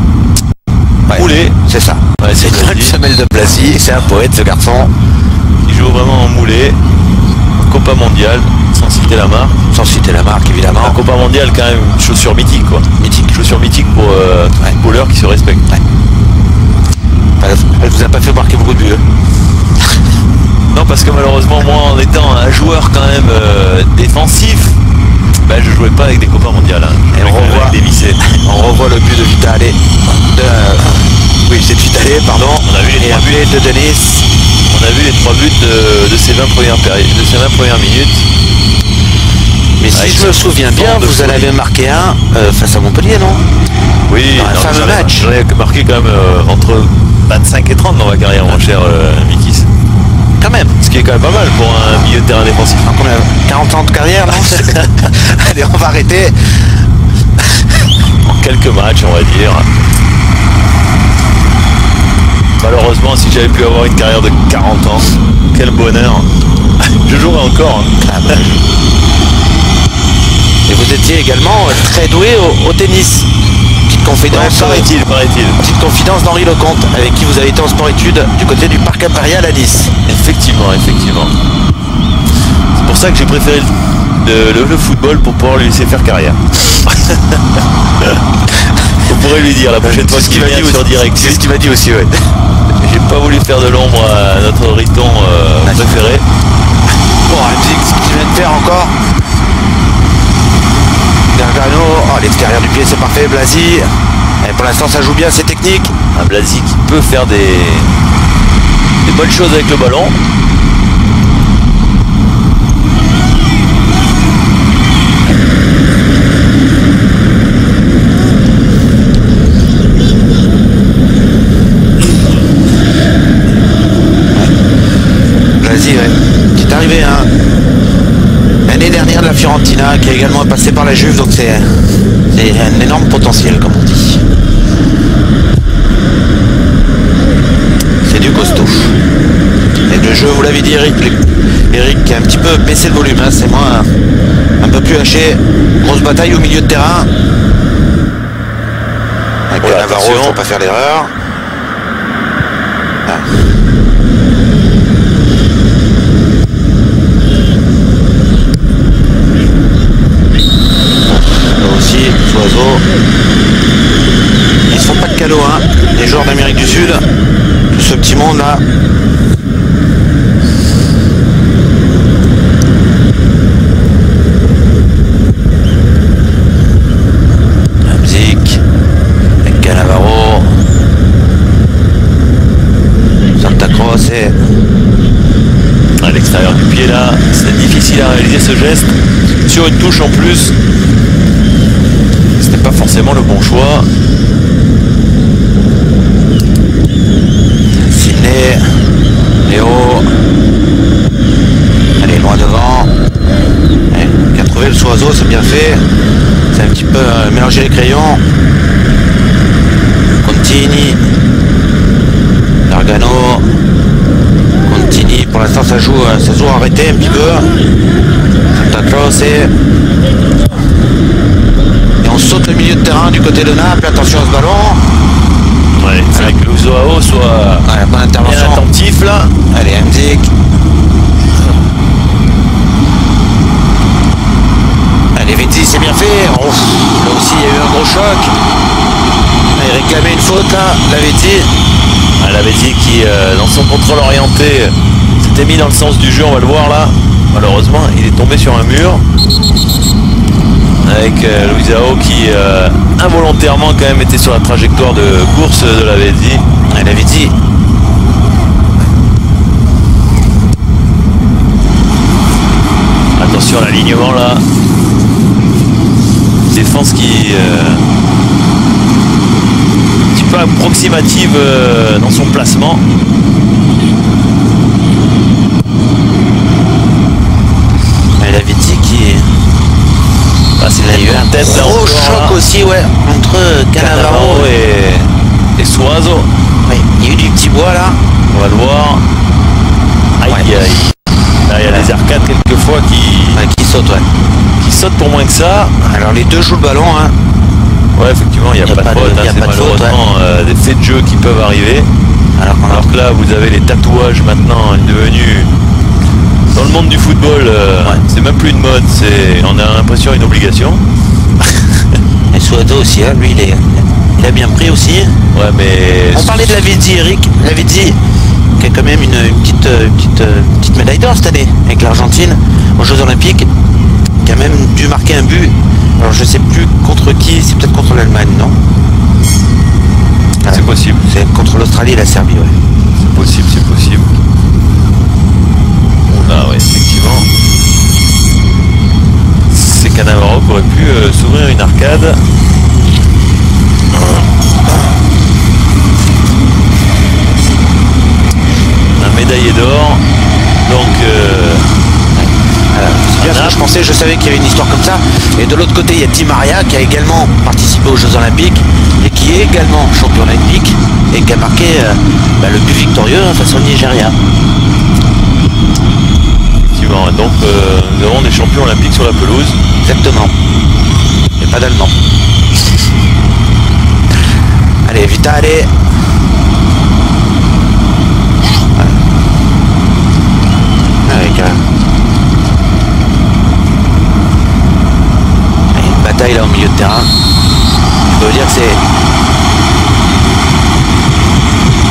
moulé. C'est ça. Ouais, c'est une semelle de Blasi. C'est un poète ce garçon. Il joue vraiment en moulé. Copa mondiale, sans citer la marque. Sans citer la marque, évidemment. La Copa mondiale, quand même, chaussure mythique, quoi. Mythique. Chaussure mythique pour footballeurs qui se respectent. Ouais. Elle vous a pas fait marquer beaucoup de buts. Non, parce que malheureusement, moi, en étant un joueur quand même défensif, ben, je jouais pas avec des Copa mondiales. Hein. Et on revoit, des on revoit le but de Vitale. Oui, c'est de Vitale, pardon. On a vu les 3 buts de Denis. On a vu les 3 buts de ces 20 premières minutes. Mais si je me souviens bien, vous en avez marqué un face à Montpellier, non? Oui, dans un fameux match. J'en ai marqué quand même entre 25 et 30 dans ma carrière, mon cher Mikis. Quand même. Ce qui est quand même pas mal pour un milieu de terrain défensif. Combien 40 ans de carrière, non? Allez, on va arrêter. En quelques matchs, on va dire. Malheureusement, si j'avais pu avoir une carrière de 40 ans, quel bonheur. Je jouerais encore. Hein. Ah bah, et vous étiez également très doué au tennis. Petite confidence. Ouais, paraît-il. Petite confidence d'Henri Lecomte, avec qui vous avez été en sport-études du côté du Parc Impérial à Nice. Effectivement. C'est pour ça que j'ai préféré le football pour pouvoir lui laisser faire carrière. Vous pourrez lui dire la prochaine fois qu'il vient sur direct. C'est ce qu'il m'a dit aussi, ouais. J'ai pas voulu faire de l'ombre à notre Riton préféré. Bon, la musique, ce qu'il vient de faire encore. Gargano, à l'extérieur du pied, c'est parfait. Blasi. Et pour l'instant, ça joue bien, c'est technique. Un Blasi qui peut faire des bonnes choses avec le ballon. Blasi, ouais. Qui est arrivé, hein. L'année dernière de la Fiorentina, qui est également passé par la Juve, donc c'est un énorme potentiel, comme on dit. C'est du costaud. Et le jeu, vous l'avez dit, Eric qui a un petit peu baissé le volume, hein, c'est moins un peu plus haché. Grosse bataille au milieu de terrain. Avec Navarro, il ne faut pas faire l'erreur. Ah. Aussi, Soiseau. Ils se font pas de cadeaux, hein, les joueurs d'Amérique du Sud. Tout ce petit monde là. réalisé ce geste sur une touche en plus. C'était pas forcément le bon choix. Sidney, Léo, allez loin devant, qui a trouvé le soiseau, c'est bien fait. C'est un petit peu mélanger les crayons. Contini, Gargano, Contini, pour l'instant ça joue arrêté un petit peu. Santa Croce. Et on saute le milieu de terrain du côté de Naples, attention à ce ballon. Ouais, il fallait que Luzoao soit bonne intervention. Bien attentif là. Allez, Hamzik. Allez, Vetti, c'est bien fait. Oh, là aussi, il y a eu un gros choc. Il réclamait une faute là, Lavezzi. Lavezzi qui, dans son contrôle orienté, s'était mis dans le sens du jeu, on va le voir là. Malheureusement, il est tombé sur un mur. Avec Luizao qui involontairement quand même était sur la trajectoire de course de Lavezzi. Lavezzi. Attention à l'alignement là. Défense qui un petit peu approximative dans son placement. Lavezzi qui est... il y a eu un tête gros choc là. Aussi, ouais, entre Cannavaro et Suazo. Oui, il y a eu du petit bois là. On va le voir. Aïe, ouais. Aïe. Là, il y a des arcades quelquefois qui sautent, ouais. Qui sautent pour moins que ça. Alors les deux jouent le ballon, hein. Ouais, effectivement, il n'y a pas de faute. C'est malheureusement des faits de jeu qui peuvent arriver. Alors que là, vous avez les tatouages maintenant devenus... Dans le monde du football, c'est même plus une mode, on a l'impression une obligation. Et Suazo aussi, hein, lui il a bien pris aussi. Ouais, mais... On parlait de Lavezzi, Eric. Lavezzi qui a quand même une petite médaille d'or cette année avec l'Argentine aux Jeux Olympiques, qui a même dû marquer un but. Alors je sais plus contre qui, c'est peut-être contre l'Allemagne, non? C'est possible. C'est contre l'Australie et la Serbie, ouais. C'est possible, c'est possible. Ah ouais, effectivement. C'est Cannavaro qui aurait pu s'ouvrir une arcade. Un médaillé d'or. Donc je savais qu'il y avait une histoire comme ça. Et de l'autre côté, il y a Di Maria qui a également participé aux Jeux Olympiques et qui est également champion olympique et qui a marqué le but victorieux face au Nigeria. Donc nous avons des champions olympiques sur la pelouse. Exactement. Et pas d'Allemand. Allez, Vitale. Avec une bataille là au milieu de terrain. Je peux vous dire que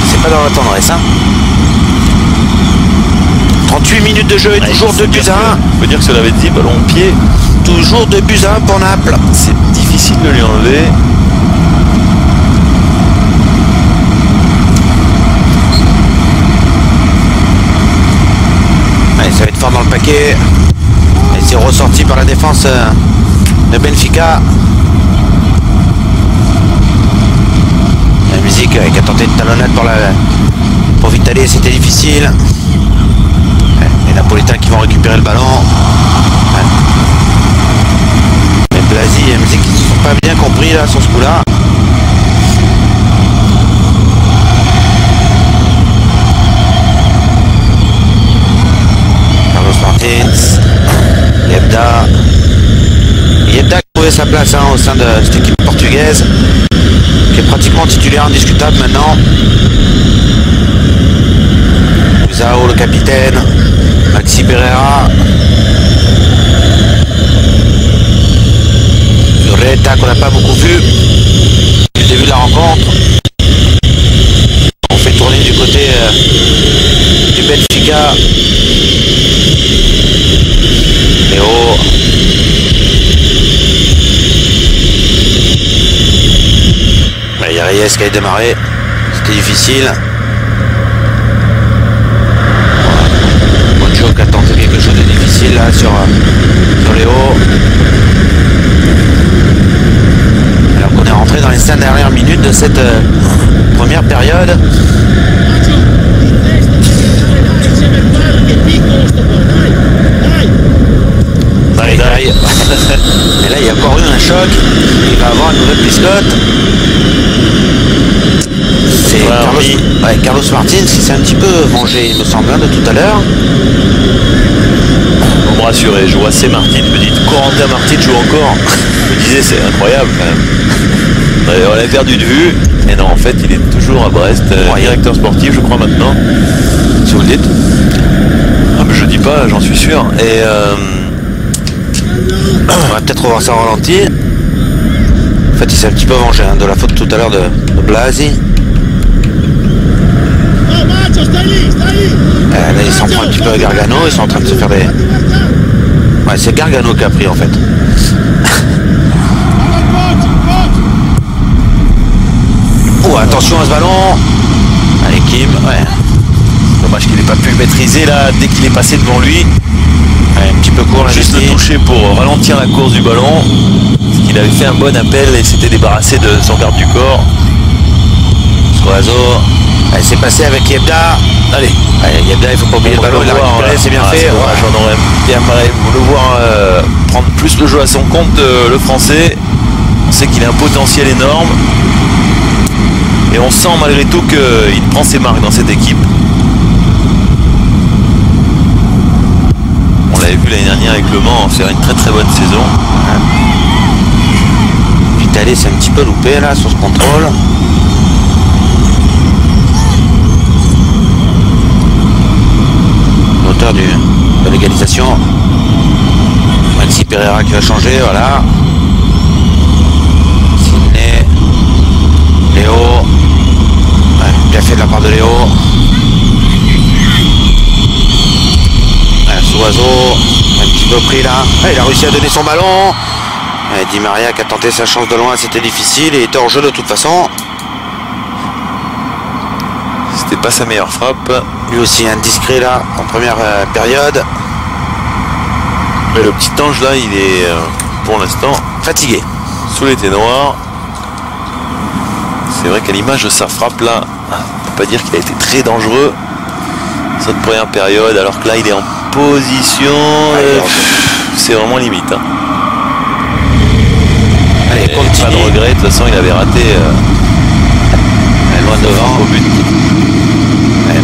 c'est pas dans la tendresse, hein. 38 minutes de jeu et toujours 2 buts à 1. Il faut dire que cela avait dit ballon au pied. Toujours 2 buts à 1 pour Naples. C'est difficile de lui enlever. Allez, ça va être fort dans le paquet. Et c'est ressorti par la défense de Benfica. La musique qui a tenté de talonnade pour Vitale, c'était difficile. Les Napolitains qui vont récupérer le ballon. Mais Blasi et Hamzik qui ne se sont pas bien compris là sur ce coup là. Carlos Martins, Yebda qui a trouvé sa place au sein de cette équipe portugaise, qui est pratiquement titulaire indiscutable maintenant. Zao le capitaine, Maxi Pereira, Ureta qu'on n'a pas beaucoup vu du début de la rencontre. On fait tourner du côté du Benfica. Léo. Il y a Reyes qui a démarré, c'était difficile. Qui a tenté quelque chose de difficile. difficile là sur Léo. Alors qu'on est rentré dans les 5 dernières minutes de cette première période. Et là il y a encore eu un choc. Il va avoir une nouvelle biscotte. C'est Carlos Martins qui s'est un petit peu vengé, il me semble, de tout à l'heure. Pour me rassurer, je vois c'est Martin, je me dis Corentin Martin joue encore. Je me disais c'est incroyable quand même. On l'a perdu de vue. Et non, en fait il est toujours à Brest, directeur sportif je crois maintenant. Si vous le dites. Ah mais je dis pas, j'en suis sûr. Et on va peut-être revoir ça en ralenti. En fait il s'est un petit peu vengé de la faute tout à l'heure de Blasi. Là ils s'en prennent un petit peu à Gargano, ils sont en train de se faire des... Ouais, c'est Gargano qui a pris en fait. Oh, attention à ce ballon. Allez Kim, ouais. Dommage qu'il n'ait pas pu le maîtriser là dès qu'il est passé devant lui. Ouais, un petit peu court, juste le toucher pour ralentir la course du ballon. Parce qu'il avait fait un bon appel et s'était débarrassé de son garde du corps. Oiseau. C'est passé avec Yebda. Allez, Yebda, il faut pas oublier le ballon, il a récupéré, c'est bien fait. J'en aurais bien aimé le voir prendre plus le jeu à son compte, le français. On sait qu'il a un potentiel énorme. Et on sent malgré tout qu'il prend ses marques dans cette équipe. On l'avait vu l'année dernière avec Le Mans faire une très très bonne saison. Vitali s'est un petit peu loupé là sur ce contrôle. L'auteur de l'égalisation. Maxi Pereira qui va changer, voilà. Sidney. Léo. Ouais, bien fait de la part de Léo. Oiseau, un petit peu pris là. Il a réussi à donner son ballon. Di Maria qui a tenté sa chance de loin, c'était difficile. Il était hors jeu de toute façon. C'était pas sa meilleure frappe. Lui aussi indiscret là en première période. Mais le petit ange là, il est pour l'instant fatigué. Sous les noirs. C'est vrai qu'à l'image de sa frappe là, on peut pas dire qu'il a été très dangereux cette première période, alors que là il est en position, c'est vraiment limite. Allez, continue. Pas de regret, de toute façon il avait raté loin devant au but.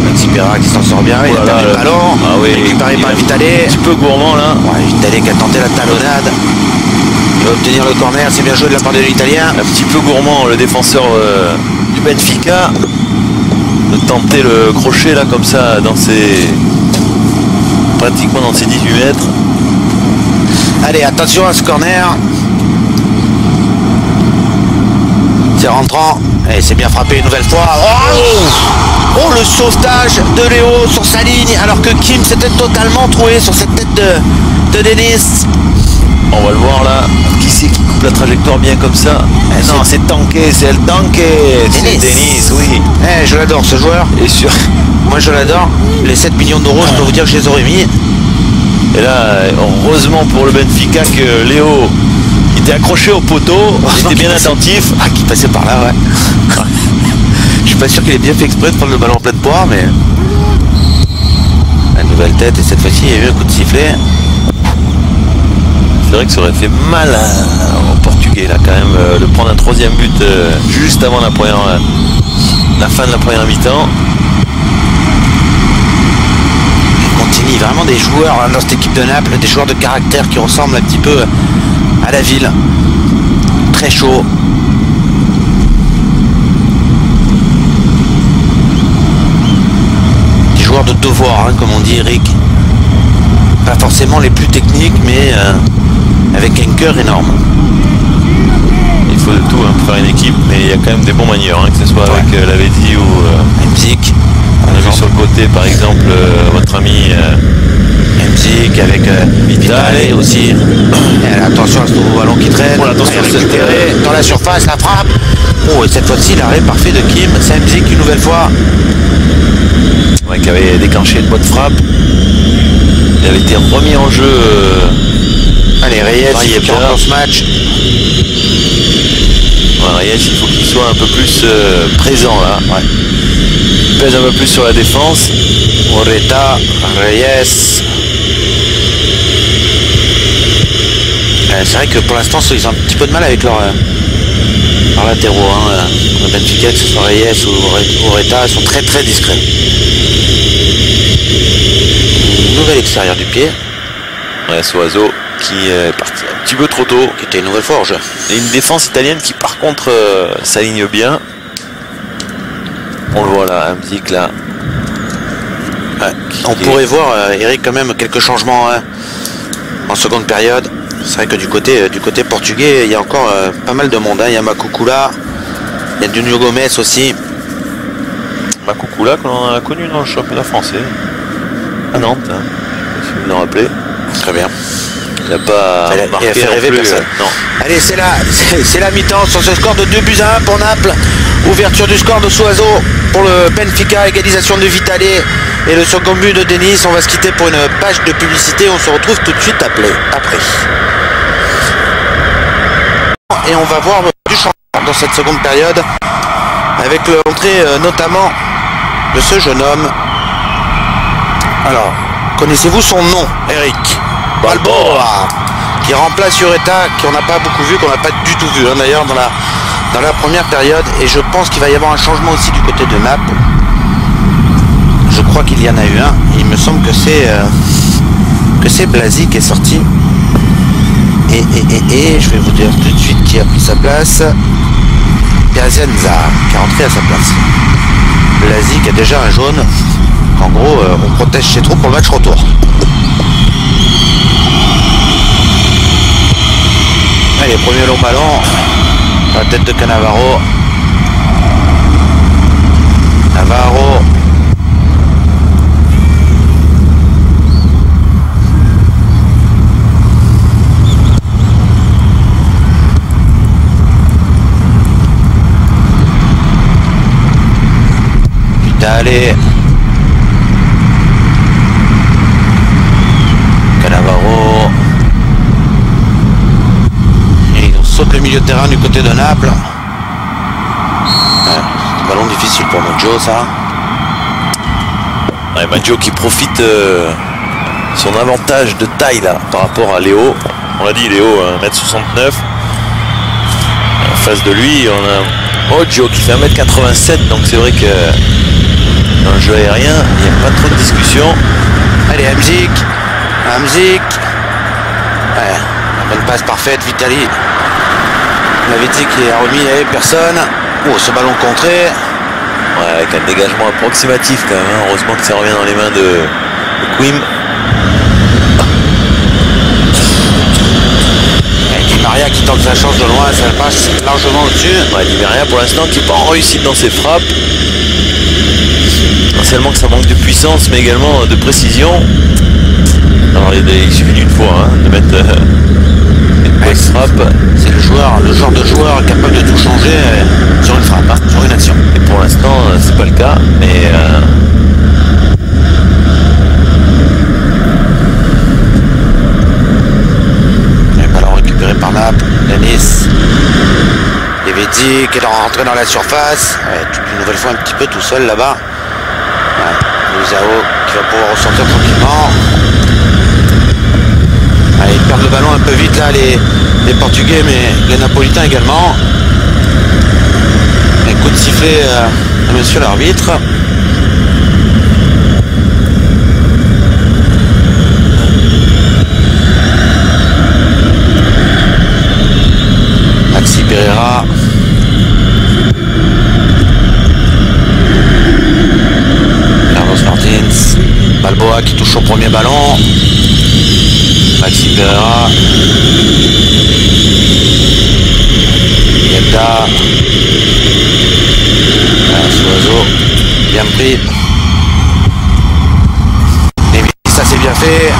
Maxi Pereira qui s'en sort bien, il a perdu le ballon, récupéré par Vitali. Un petit peu gourmand là. Ouais, Vitali qui a tenté la talonnade. Il va obtenir le corner, c'est bien joué de la part de l'Italien. Un petit peu gourmand le défenseur du Benfica. De tenter le crochet là comme ça dans ses... pratiquement dans ses 18 mètres. Allez, attention à ce corner. C'est rentrant. Et c'est bien frappé une nouvelle fois. Oh, le sauvetage de Léo sur sa ligne alors que Kim s'était totalement troué sur cette tête de Denis. On va le voir là. Qui c'est qui coupe la trajectoire bien comme ça? Non, c'est Tanké, c'est El Tanké. C'est Denis, oui. Je l'adore ce joueur. Et sûr. Moi je l'adore. Les 7 millions d'euros, je peux vous dire que je les aurais mis. Et là, heureusement pour le Benfica que Léo était accroché au poteau, il était bien attentif. Qui passait par là, ouais. Je suis pas sûr qu'il ait bien fait exprès de prendre le ballon en pleine poire, mais... La nouvelle tête, et cette fois-ci il y a eu un coup de sifflet. C'est vrai que ça aurait fait mal au Portugais là quand même de prendre un troisième but juste avant la fin de la première mi-temps. On continue vraiment des joueurs dans cette équipe de Naples, des joueurs de caractère qui ressemblent un petit peu à la ville. Très chaud. Des joueurs de devoir, comme on dit Eric. Pas forcément les plus techniques, mais avec un cœur énorme. Il faut de tout pour faire une équipe, mais il y a quand même des bons manieurs, que ce soit avec Lavezzi ou Mzik. On a vu sur le côté par exemple votre ami Mzik avec Vitali aussi. Et attention à ce nouveau ballon qui traîne. Attention dans la surface, la frappe. Et cette fois-ci l'arrêt parfait de Kim. C'est Mzik une nouvelle fois. Qui avait déclenché une bonne frappe. Il avait été remis en jeu. Allez, Reyes qui remporte ce match. Ouais, Reyes, il faut qu'il soit un peu plus présent là. Ouais. Il pèse un peu plus sur la défense. Oreta, Reyes. C'est vrai que pour l'instant, ils ont un petit peu de mal avec leurs latéraux. Hein. Le Benfica, que ce soit Reyes ou Oreta, ils sont très très discrets. Nouvel extérieur du pied. Ouais, Soazo qui est parti un petit peu trop tôt. Qui était une nouvelle forge. Et une défense italienne qui par contre s'aligne bien. On le voit là, Hamzik là. Ouais, on pourrait voir, Eric, quand même quelques changements en seconde période. C'est vrai que du côté portugais, il y a encore pas mal de monde. Hein. Il y a Makukula, il y a Nuno Gomes aussi. Makukula qu'on a connu dans le championnat français à Nantes. Hein. Je sais pas si vous vous en rappelez. Très bien. Il n'a pas marqué fait rêver personne. Non. Allez, c'est la mi-temps sur ce score de 2-1 pour Naples. Ouverture du score de Soazo pour le Benfica, égalisation de Vitale et le second but de Denis. On va se quitter pour une page de publicité. On se retrouve tout de suite après. Et on va voir du changement dans cette seconde période avec l'entrée notamment de ce jeune homme. Alors, connaissez-vous son nom, Eric? Balboa, qui remplace Ureta, qu'on n'a pas beaucoup vu, qu'on n'a pas du tout vu, hein, d'ailleurs dans la première période. Et je pense qu'il va y avoir un changement aussi du côté de Naples. Je crois qu'il y en a eu un. Il me semble que c'est Blasi qui est sorti. Et je vais vous dire tout de suite qui a pris sa place. Piacenza qui est rentré à sa place. Blasi qui a déjà un jaune. En gros, on protège ses troupes pour le match retour. Allez, premier long ballon. La tête de Cannavaro. Navarro. Vitale. Cannavaro. Et on saute le milieu de terrain du côté de Naples. Ouais, c'est un ballon difficile pour Maggio, ça. Ouais, Maggio qui profite son avantage de taille là par rapport à Léo. On l'a dit, Léo 1m69. En face de lui, on a Maggio qui fait 1m87, donc c'est vrai que dans le jeu aérien, il n'y a pas trop de discussion. Allez, Hamzik. Ouais, la bonne passe parfaite, Vitali. On avait dit qu'il a remis, il n'y avait personne. Oh, ce ballon contré. Ouais, avec un dégagement approximatif quand même. Hein. Heureusement que ça revient dans les mains de Quim. Et Di Maria qui tente sa chance de loin, ça passe largement au-dessus. Ouais, Di Maria pour l'instant qui n'est pas en réussite dans ses frappes. Non seulement que ça manque de puissance, mais également de précision. Alors il suffit d'une fois de mettre une frappe. C'est le genre de joueur capable de tout changer sur une frappe, sur une action. Et pour l'instant, c'est pas le cas, mais le ballon récupéré par Naples, Denis. Levetti qui est rentré dans la surface. Ouais, une nouvelle fois un petit peu tout seul là-bas. Ouais, Luisao qui va pouvoir ressortir tranquillement. Allez, ils perdent le ballon un peu vite là, les Portugais, mais les Napolitains également. Un coup de sifflet à monsieur l'arbitre. Maxi Pereira. Carlos Martins. Balboa qui touche au premier ballon. Maxi Pereira. Yelda. Soazo. Bien pris. Et ça c'est bien fait.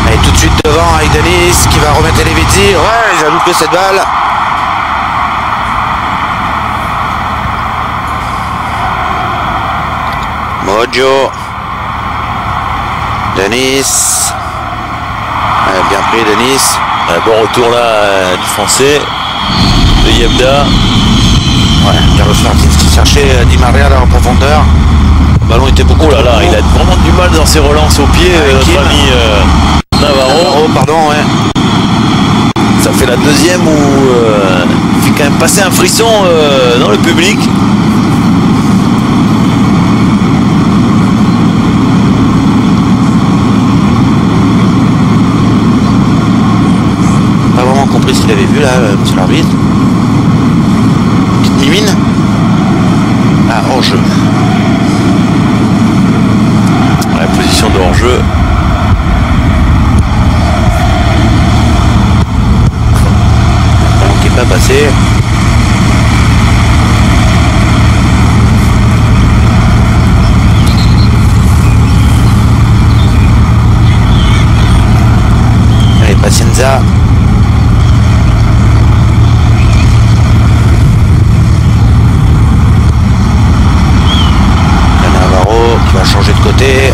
Allez, tout de suite devant avec Denis qui va remettre Levetti. Ouais, il a loupé cette balle. Mojo. Denis. Bien pris Denis. Un bon retour là du français. De Yebda. Ouais, Carlos Martins qui cherchait Di Maria dans la profondeur. Le ballon était beaucoup. Oh là là, il a vraiment du mal dans ses relances au pied, notre ami Navarro. Pardon, ouais. Ça fait la deuxième où il fait quand même passer un frisson dans le public. Pas vraiment compris ce qu'il avait vu là, monsieur l'arbitre. Petite mimine. Ah, hors-jeu. Ouais, position de hors-jeu. Ballon qui n'est pas passé. Allez, Pacienza. Navarro qui va changer de côté.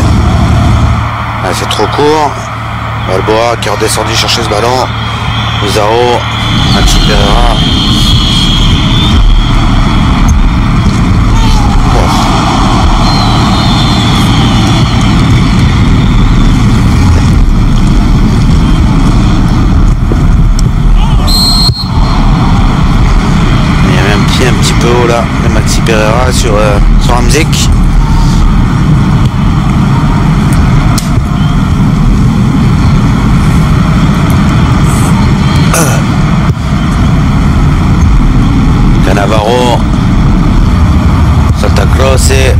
Ah, c'est trop court. Balboa qui est redescendu chercher ce ballon. Luzao, Maxi Pereira. Il y avait un pied un petit peu haut là, de Maxi Pereira sur Hamzik. Navarro, Santa Claus et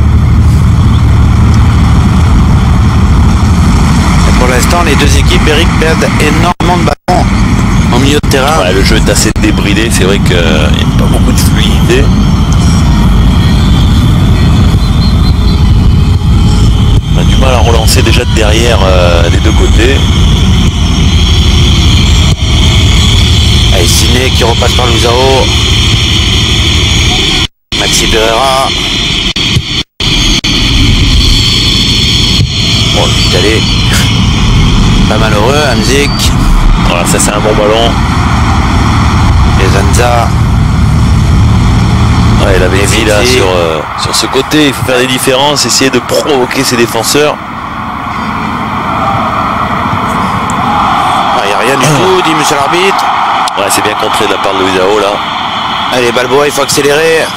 pour l'instant les deux équipes, Eric, perdent énormément de ballons au milieu de terrain. Ouais, le jeu est assez débridé, c'est vrai qu'il n'y a pas beaucoup de fluidité. On a du mal à relancer déjà de derrière des deux côtés. Allez, Ciné qui repasse par Luzao. Maxi Pereira. Bon, vite allé. Pas malheureux, Hamzik. Voilà, ça c'est un bon ballon. Et Zanza. Ouais, il avait mis là sur ce côté, il faut faire des différences, essayer de provoquer ses défenseurs. Il n'y a rien du tout, dit monsieur l'arbitre. Ouais, c'est bien contré de la part de Luzao là. Allez, Balboa, il faut accélérer.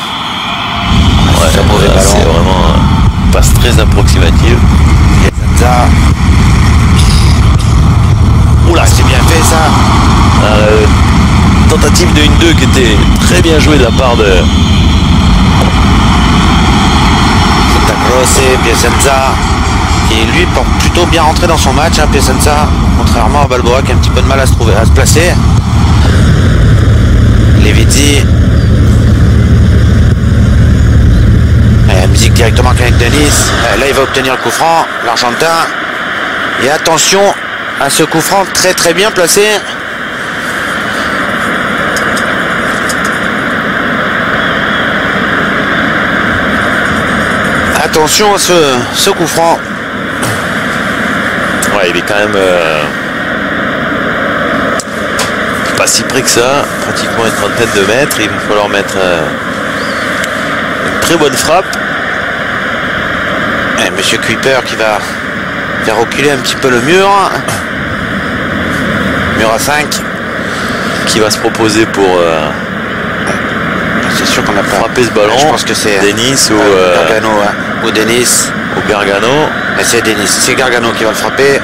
Ouais, c'est un mauvais ballon. C'est vraiment une passe très approximative. Et Zanza. Oula, c'est bien fait ça. Tentative de 1-2 qui était très bien jouée de la part de Santa Croce, Piacenza, qui lui porte plutôt bien rentré dans son match, hein, Piacenza, contrairement à Balboa qui a un petit peu de mal à se placer. Levizzi. Musique directement avec Denis. Là il va obtenir le coup franc, l'Argentin. Et attention à ce coup franc très très bien placé. Attention à ce coup franc. Ouais, il est quand même pas si près que ça, pratiquement une trentaine de mètres. Il va falloir mettre une très bonne frappe. Et monsieur Kuiper qui va faire reculer un petit peu le mur. Mur à 5. Qui va se proposer pour c'est sûr qu'on a pas frapper ce ballon. Je pense que c'est Denis ou Gargano, hein. Ou Denis. Ou Gargano. Mais c'est Denis, c'est Gargano qui va le frapper.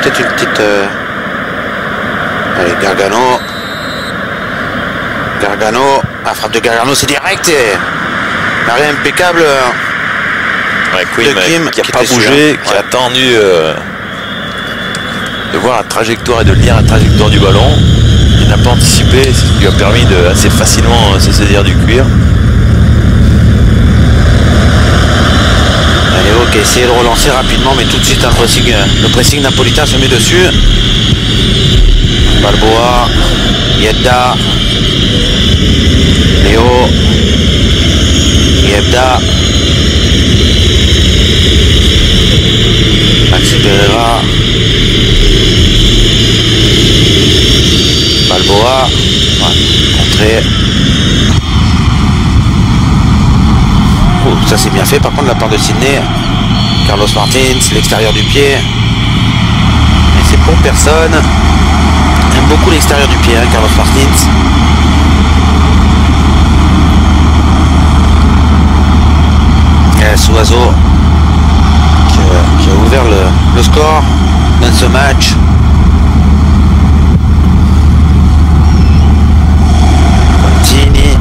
Peut-être une petite. Allez, Gargano. Gargano. La frappe de Gargano, c'est direct. L'arrêt impeccable. Ouais, Quim qui n'a pas bougé, qui a attendu de voir la trajectoire et de lire la trajectoire du ballon. Il n'a pas anticipé, c'est ce qui lui a permis de assez facilement se saisir du cuir. Allez, ok, essayez de relancer rapidement, mais tout de suite le pressing napolitain se met dessus. Balboa, Yedda, Léo, Yedda. Maxi Pereira. Balboa. Ouais, contré. Oh, ça c'est bien fait par contre de la part de Sydney. Carlos Martins, l'extérieur du pied. Et c'est pour personne. Il aime beaucoup l'extérieur du pied, hein, Carlos Martins. Et Suazo qui a ouvert le score dans ce match. Contini.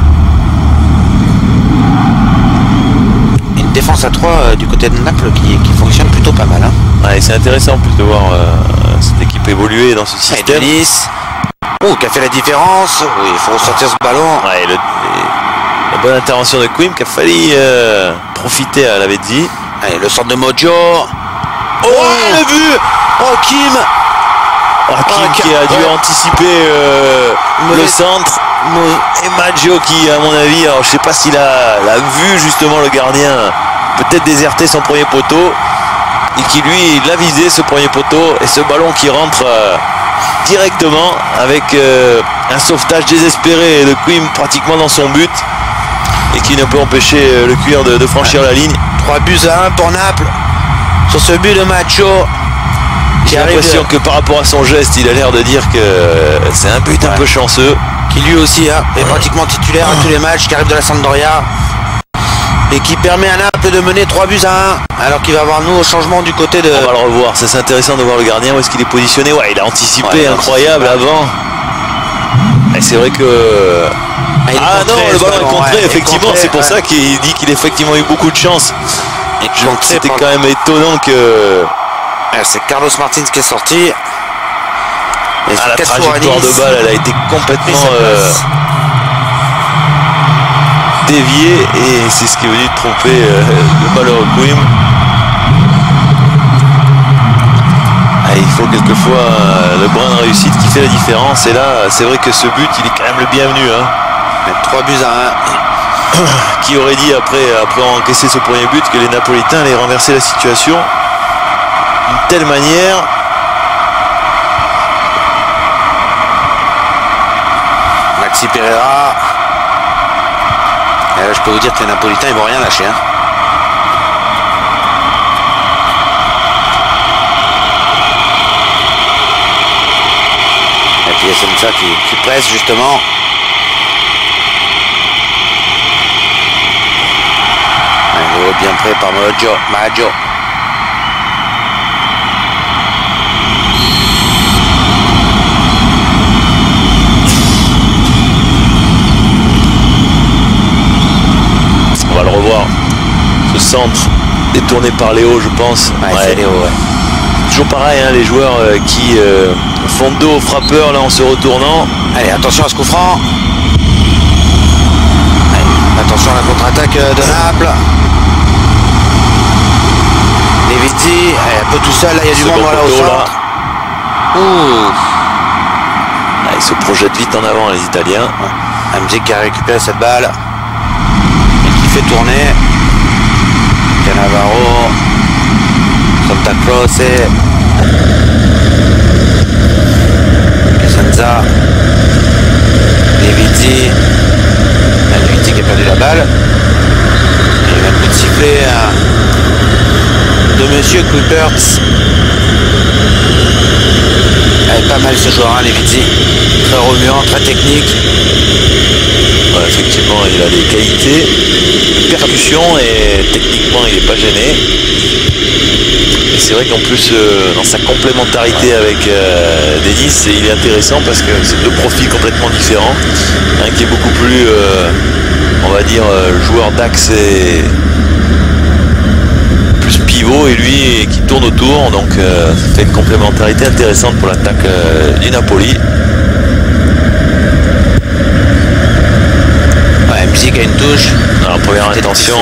Une défense à 3 du côté de Naples qui fonctionne plutôt pas mal. Hein. Ouais, c'est intéressant en plus de voir cette équipe évoluer dans ce système. Nice. Oh, qui a fait la différence. Oui, il faut ressortir ce ballon. Ouais, la bonne intervention de Quim qui a failli profiter à Lavezzi. Allez, le centre de Mojo. Oh, le but. Oh, Kim. Kim qui a dû anticiper le centre. Et Maggio qui, à mon avis, alors je sais pas s'il a vu justement le gardien peut-être déserter son premier poteau et qui lui l'a visé ce premier poteau et ce ballon qui rentre directement avec un sauvetage désespéré de Quim pratiquement dans son but et qui ne peut empêcher le cuir de franchir la ligne. 3-1 pour Naples sur ce but de Maggio. J'ai l'impression que par rapport à son geste, il a l'air de dire que c'est un but un peu chanceux. Qui lui aussi est pratiquement titulaire à tous les matchs, qui arrive de la Sampdoria et qui permet à Naples de mener 3-1 alors qu'il va avoir nous au changement du côté de... On va le revoir, c'est intéressant de voir le gardien, où est-ce qu'il est positionné. Ouais, il a anticipé, incroyable avant. Et c'est vrai que... le ballon est contré, effectivement, c'est pour ça qu'il dit qu'il a effectivement eu beaucoup de chance. C'était quand même étonnant que... C'est Carlos Martins qui est sorti. La trajectoire de balle, elle a été complètement déviée et c'est ce qui est venu tromper le malheureux Quim. Il faut quelquefois le brin de réussite qui fait la différence et là c'est vrai que ce but il est quand même le bienvenu. 3-1. Qui aurait dit après encaisser ce premier but que les Napolitains allaient renverser la situation d'une telle manière. Maxi Pereira. Et là, je peux vous dire que les Napolitains ils vont rien lâcher. Hein. Et puis il y a Senza qui presse justement. Bien prêt par Maggio. On va le revoir. Ce centre détourné par Léo, je pense. C'est Léo, Toujours pareil, hein, les joueurs qui font dos au frappeur là en se retournant. Allez, attention à ce coup franc. Allez, attention à la contre-attaque de Naples. Levitti, un peu tout seul, là il y a du monde là au centre. Là, ils se projettent vite en avant les Italiens. Hamzik qui a récupéré cette balle et qui fait tourner. Cannavaro, Santa Croce, Senza, Levitti qui a perdu la balle. Et un coup de sifflet de Monsieur Kuipertz. Elle est pas mal ce joueur, hein, Levitti. Très remuant, très technique. Ouais, effectivement, il a des qualités de percussion et techniquement, il n'est pas gêné. Et c'est vrai qu'en plus, dans sa complémentarité avec Denis, il est intéressant parce que c'est deux profils complètement différents. Un qui est beaucoup plus, on va dire, joueur d'axe et plus pivot, et lui qui tourne autour. Donc, ça fait une complémentarité intéressante pour l'attaque du Napoli. Musique à une touche. Alors, première intention,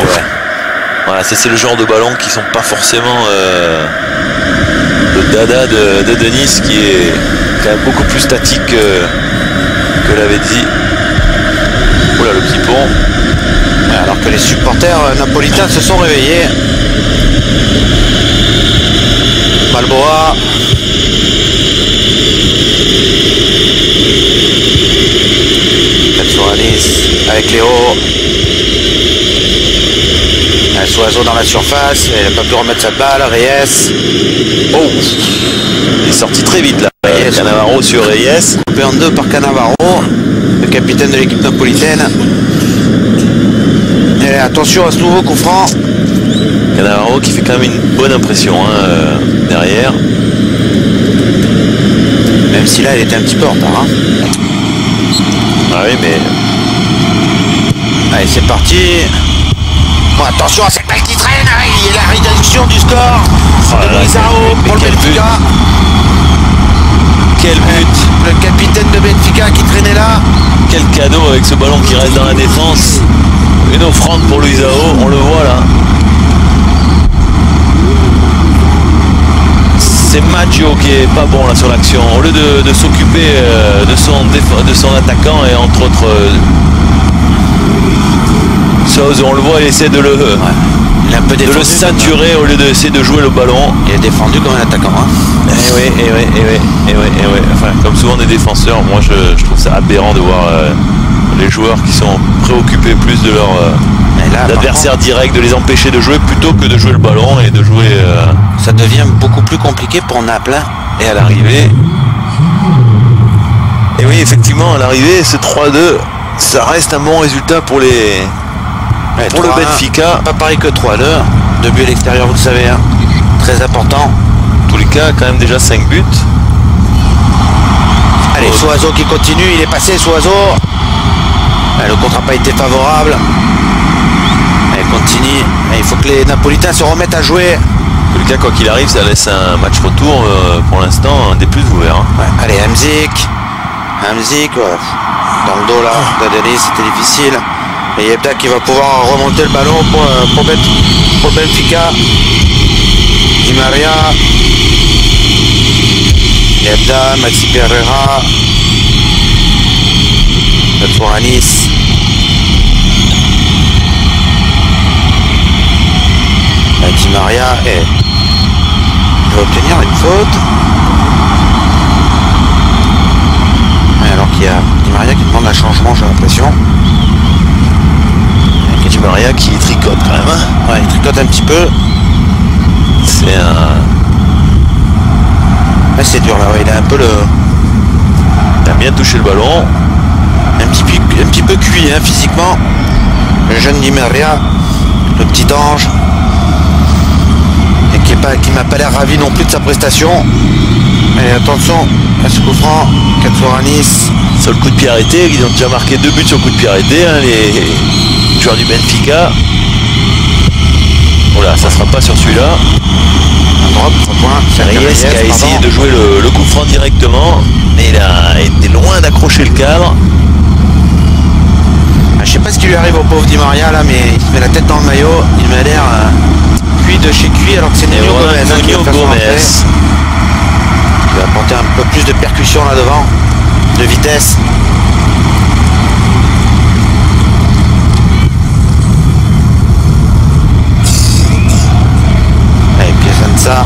voilà, c'est le genre de ballon qui sont pas forcément le dada de Denis, qui est quand même beaucoup plus statique que Lavezzi. Voilà le petit pont. Alors que les supporters napolitains se sont réveillés. Balboa. Katsouranis avec Léo. Suazo dans la surface, il n'a pas pu remettre sa balle. Reyes. Oh, il est sorti très vite là. Reyes. Cannavaro sur Reyes. Coupé en deux par Cannavaro, le capitaine de l'équipe napolitaine. Et attention à ce nouveau coup franc. Cannavaro qui fait quand même une bonne impression derrière. Même si là il était un petit peu en retard. Ah oui, mais. Allez, c'est parti. Bon, attention à cette balle qui traîne. Il y a la réduction du score de Luisao pour le Benfica. Quel but! Le capitaine de Benfica qui traînait là. Quel cadeau avec ce ballon qui reste dans la défense. Une offrande pour Luisao, on le voit là. C'est Maggio qui est pas bon là sur l'action. Au lieu de s'occuper de son attaquant et entre autres Sousa, on le voit, il essaie de le ceinturer au lieu d'essayer de jouer le ballon. Il est défendu comme un attaquant. Eh oui. Enfin, comme souvent des défenseurs, moi je trouve ça aberrant de voir les joueurs qui sont préoccupés plus de leur adversaire direct, de les empêcher de jouer plutôt que de jouer le ballon et de jouer. Ça devient beaucoup plus compliqué pour Naples. Et à l'arrivée. Et oui, effectivement, à l'arrivée, ce 3-2, ça reste un bon résultat pour les. Pour le Benfica. Pas pareil que 3-2. 2 buts à l'extérieur, vous le savez. Très important. En tous les cas, quand même déjà 5 buts. Allez, Suazo qui continue, il est passé, Suazo. Le contre n'a pas été favorable. Allez, continue. Il faut que les Napolitains se remettent à jouer. En tous les cas, quoi qu'il arrive, ça laisse un match retour pour l'instant un des plus ouverts. Allez, Hamzik, dans le dos là, d'Adelis, c'était difficile. Et Yebda qui va pouvoir remonter le ballon pour Benfica. Di Maria. Yebda, Maxi Pereira. Katsouranis. Di Maria et il va obtenir une faute. Alors qu'il y a Di Maria qui demande un changement, j'ai l'impression. Di Maria qui tricote quand même. Ouais, il tricote un petit peu. C'est un. Ouais, c'est dur là, ouais, il a un peu le. Il a bien touché le ballon. Un petit peu cuit physiquement. Le jeune Di Maria, le petit ange. Et qui m'a pas l'air ravi non plus de sa prestation. Allez, attention à ce coup franc. Katsouranis. Sur le coup de pied arrêté, ils ont déjà marqué 2 buts sur le coup de pied arrêté, les joueurs du Benfica. Voilà, ça sera pas sur celui-là. Un drop, 3 points. Reyes qui a essayé de jouer le coup franc directement, mais il a été loin d'accrocher le cadre. Je sais pas ce qui lui arrive au pauvre Di Maria là, mais il se met la tête dans le maillot. Il m'a l'air cuit de chez cuit, alors que c'est Nuno Gomez qui va faire son entrée. Il va apporter un peu plus de percussion là devant, de vitesse. Allez, Piacenza.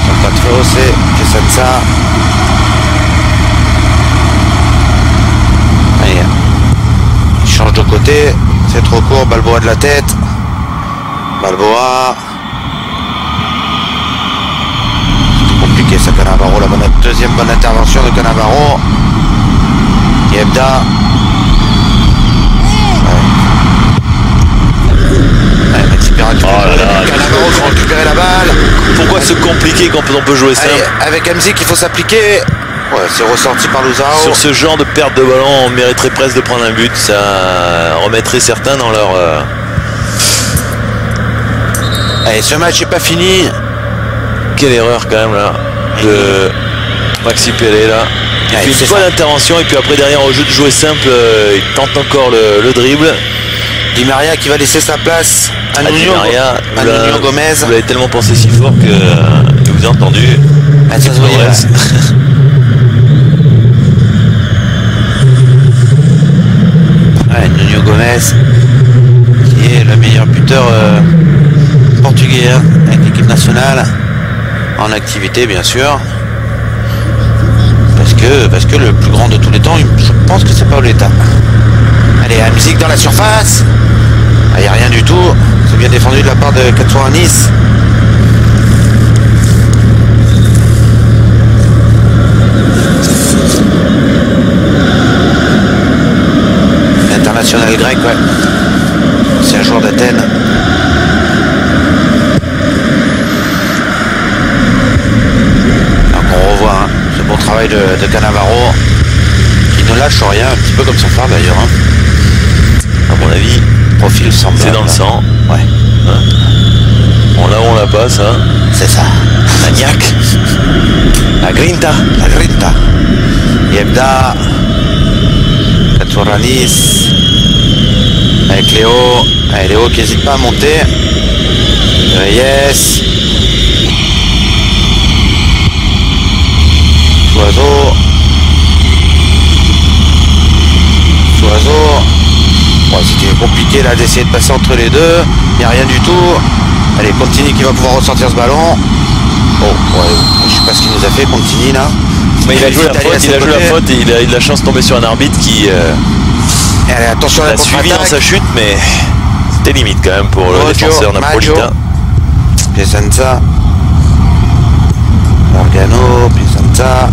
Son patron, c'est Piacenza. Allez, il change de côté, c'est trop court, Balboa de la tête. Balboa. Compliqué ça, Cannavaro, la deuxième bonne intervention de Cannavaro. Yebda. Maxi Pereira qui Cannavaro qui récupérer la balle. Pourquoi se compliquer quand on peut jouer ça? Avec Hamzik, il faut s'appliquer. Ouais, c'est ressorti par Luisao. Sur ce genre de perte de ballon, on mériterait presque de prendre un but. Ça remettrait certains dans leur... Allez, ce match n'est pas fini. Quelle erreur quand même là de Maxi Pereira. Il fait une bonne intervention et puis après derrière au jeu de jouer simple, il tente encore le dribble. Di Maria qui va laisser sa place à Nuno Gomez. Vous l'avez tellement pensé si fort que je vous ai entendu. Ça se voyait là. Ouais, Nuno Gomez qui est le meilleur buteur Portugais hein, avec l'équipe nationale en activité bien sûr. Parce que le plus grand de tous les temps, je pense que c'est Paoletta. Allez, la musique dans la surface. Il n'y a rien du tout. C'est bien défendu de la part de Katsouranis. International grec, ouais. C'est un joueur d'Athènes. Donc on revoit hein, ce bon travail de Cannavaro qui ne lâche rien, un petit peu comme son frère d'ailleurs. Hein. À mon avis, profil semblable. C'est dans le sang. Ouais. Hein, on l'a ou on l'a pas, ça. C'est ça. Magnac. La grinta. La grinta. Yebda. Katsouranis. Avec Léo. Allez, Léo qui n'hésite pas à monter. Reyes. Soiseau. Bon, c'était compliqué là d'essayer de passer entre les deux. Il n'y a rien du tout. Allez, Contini qui va pouvoir ressortir ce ballon. Oh, ouais, je sais pas ce qu'il nous a fait, Contini là. Mais il a joué la faute, et il a eu de la chance de tomber sur un arbitre qui allez, attention à la l'a suivi dans sa chute, mais c'était limite quand même pour le défenseur napolitain. Piacenza. Morgano, Piacenza.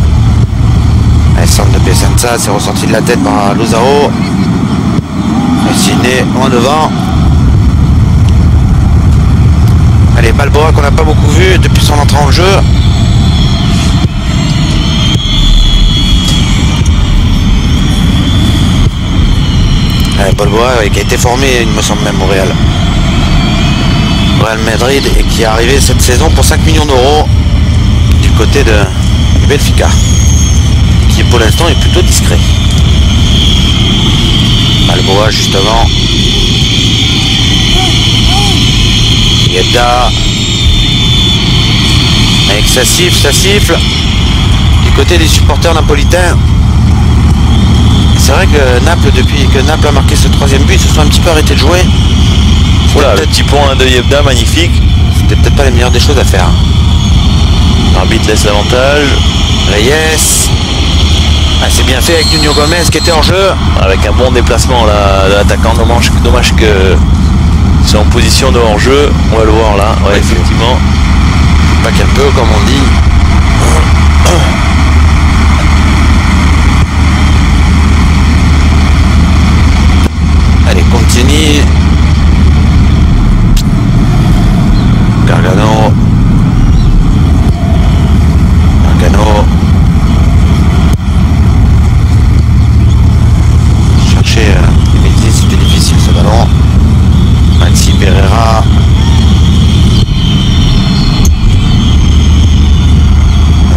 Le centre de Piacenza, c'est ressorti de la tête par Lozao. Ciné en devant. Allez, Balboa qu'on n'a pas beaucoup vu depuis son entrée en jeu. Allez, Balboa qui a été formé, il me semble même au Real Madrid et qui est arrivé cette saison pour 5 millions d'euros du côté de Benfica, qui pour l'instant est plutôt discret. Balboa juste avant. Yedda. Avec ça siffle. Du côté des supporters napolitains. C'est vrai que Naples, depuis que Naples a marqué ce troisième but, ils se sont un petit peu arrêtés de jouer. Voilà, le petit point de Yebda, magnifique. C'était peut-être pas les meilleures des choses à faire. L'arbitre laisse l'avantage. Reyes. Ah, c'est bien fait avec Nuno Gomez qui était en jeu. Avec un bon déplacement là, de l'attaquant. Dommage que c'est en position de hors-jeu. On va le voir là. Ouais, effectivement. Pas qu'un peu comme on dit. Allez, Contini. Gargano. Chercher c'était difficile ce ballon. Maxi Pereira.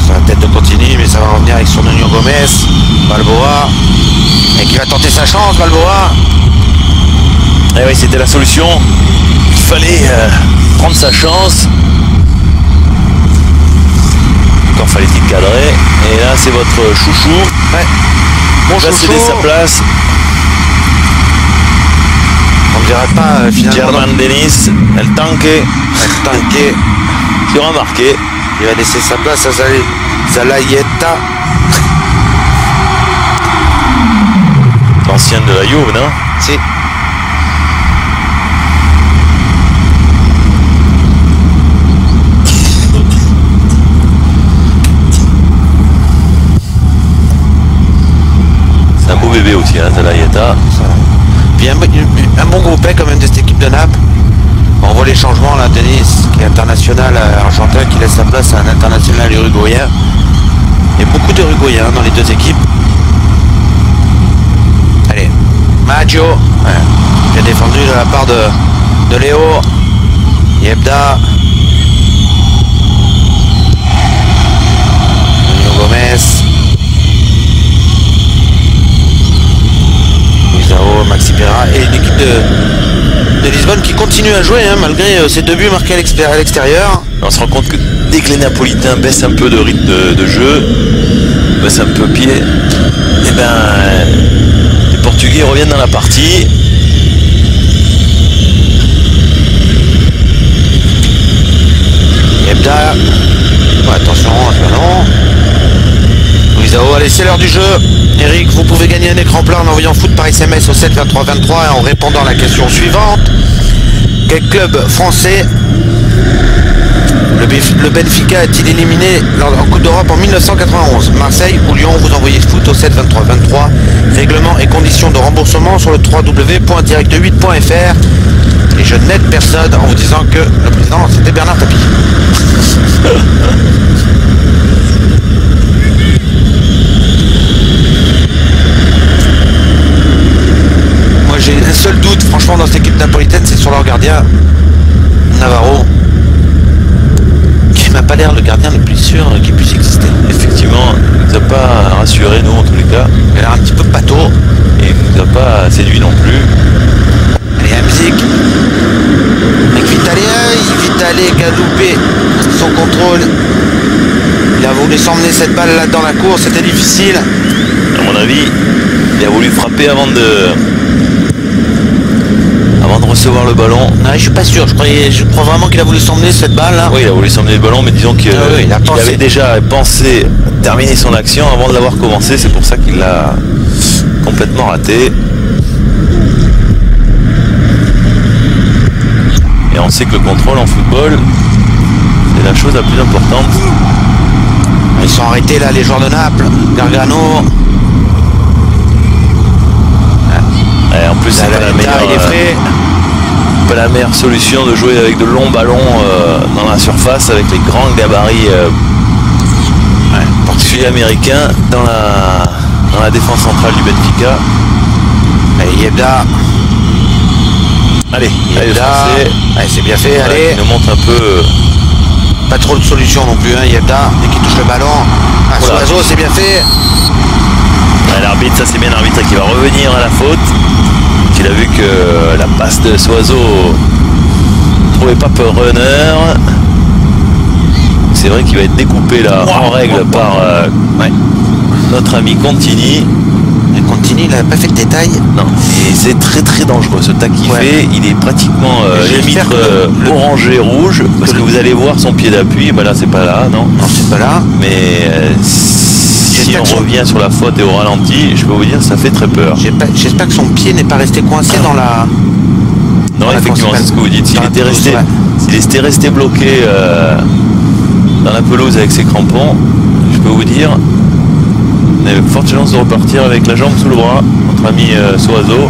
Sur la tête de Contini, mais ça va revenir avec son Nuno Gomez. Balboa. Et qui va tenter sa chance, Balboa. Et oui, c'était la solution. Il fallait prendre sa chance. Encore fallait-il cadrer. Et là, c'est votre chouchou. Ouais. Bon chouchou. Céder sa place. On ne dirait pas finalement. German Denis, El Tanque. Qui aura marqué. Il va laisser sa place à Zalayeta. L'ancienne de la Juve, non? Si. C'est un beau bébé aussi, hein, Zalayeta. Puis un bon groupet quand même de cette équipe de Naples. On voit les changements là, Denis qui est international argentin qui laisse sa place à un international uruguayen. Il y a beaucoup d'uruguayens dans les deux équipes. Allez, Maggio, ouais, bien défendu de la part de Léo. Yebda. Nuno Gomez. Maxi Pereira et une équipe de Lisbonne qui continue à jouer hein, malgré ses deux buts marqués à l'extérieur. On se rend compte que dès que les Napolitains baissent un peu de rythme de jeu, baissent un peu pied, et ben les Portugais reviennent dans la partie. Yebda. Ouais, attention à ce ballon. Luisao, allez, c'est l'heure du jeu. Eric, vous pouvez gagner un écran plat en envoyant foot par SMS au 7 23 23 et en répondant à la question suivante. Quel club français le Benfica est-il éliminé en Coupe d'Europe en 1991? Marseille ou Lyon? Vous envoyez foot au 7 23 23. Règlement et conditions de remboursement sur le www.direct8.fr. Et je n'aide personne en vous disant que le président c'était Bernard Tapie. Moi j'ai un seul doute franchement dans cette équipe napolitaine, c'est sur leur gardien Navarro, qui m'a pas l'air le gardien le plus sûr qui puisse exister. Effectivement, il nous a pas rassuré nous en tous les cas. Il a l'air un petit peu pâteau. Et il nous a pas séduit non plus. Allez, Hamzik avec Vitale qui a loupé son contrôle. Il a voulu s'emmener cette balle là dans la course, c'était difficile. À mon avis, il a voulu frapper avant de recevoir le ballon. Non, je suis pas sûr, je crois vraiment qu'il a voulu s'emmener cette balle là. Oui, il a voulu s'emmener le ballon, mais disons qu'il il avait déjà pensé terminer son action avant de l'avoir commencé, c'est pour ça qu'il l'a complètement raté. Et on sait que le contrôle en football, c'est la chose la plus importante. Ils sont arrêtés là, les joueurs de Naples. Gargano. Et en plus, c'est pas la meilleure, il est frais. Pas la meilleure solution de jouer avec de longs ballons dans la surface avec les grands gabarits sud-américains dans la défense centrale du Benfica. Allez, Yebda. Allez, allez, c'est bien fait, allez. Il nous montre un peu. Pas trop de solutions non plus, hein, Yebda, dès qu'il touche le ballon. Soazo, c'est bien fait. Ouais, l'arbitre, ça c'est bien l'arbitre qui va revenir à la faute. Il a vu que la passe de Soazo ne trouvait pas peur runner. C'est vrai qu'il va être découpé là en règle par notre ami Contini. Contini, il n'a pas fait de détail. Non, et c'est très très dangereux ce tac qu'il fait. Il est pratiquement limite orangé rouge parce que vous allez voir son pied d'appui. Ben là c'est pas là, non c'est pas là. Mais si on revient sur la faute et au ralenti, je peux vous dire ça fait très peur. J'espère que son pied n'est pas resté coincé dans la. Non, effectivement, c'est ce que vous dites. S'il était resté bloqué dans la pelouse avec ses crampons, je peux vous dire, on a de fortes chances de repartir avec la jambe sous le bras, notre ami Soazo.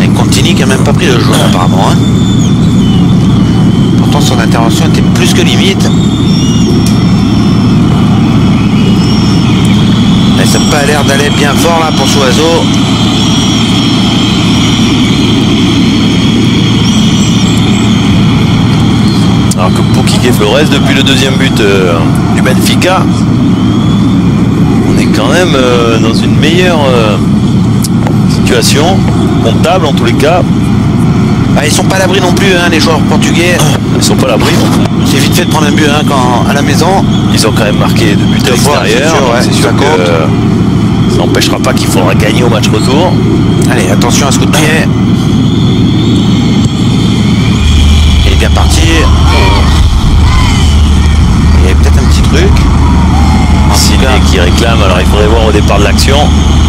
Et Contini qui n'a même pas pris le jaune apparemment. Hein. Pourtant son intervention était plus que limite. Mais ça n'a pas l'air d'aller bien fort là pour Soazo. Alors que pour Quique Flores, depuis le deuxième but du Benfica, on est quand même dans une meilleure situation, comptable en tous les cas. Ah, ils sont pas à l'abri non plus, hein, les joueurs portugais. Ils sont pas à l'abri. C'est vite fait de prendre un but hein, quand, à la maison. Ils ont quand même marqué 2 buts à l'extérieur. C'est sûr que ça n'empêchera pas qu'il faudra gagner au match retour. Allez, attention à ce coup de pied. Il est bien parti. Il y avait peut-être un petit truc. Sidney qui réclame, alors il faudrait voir au départ de l'action.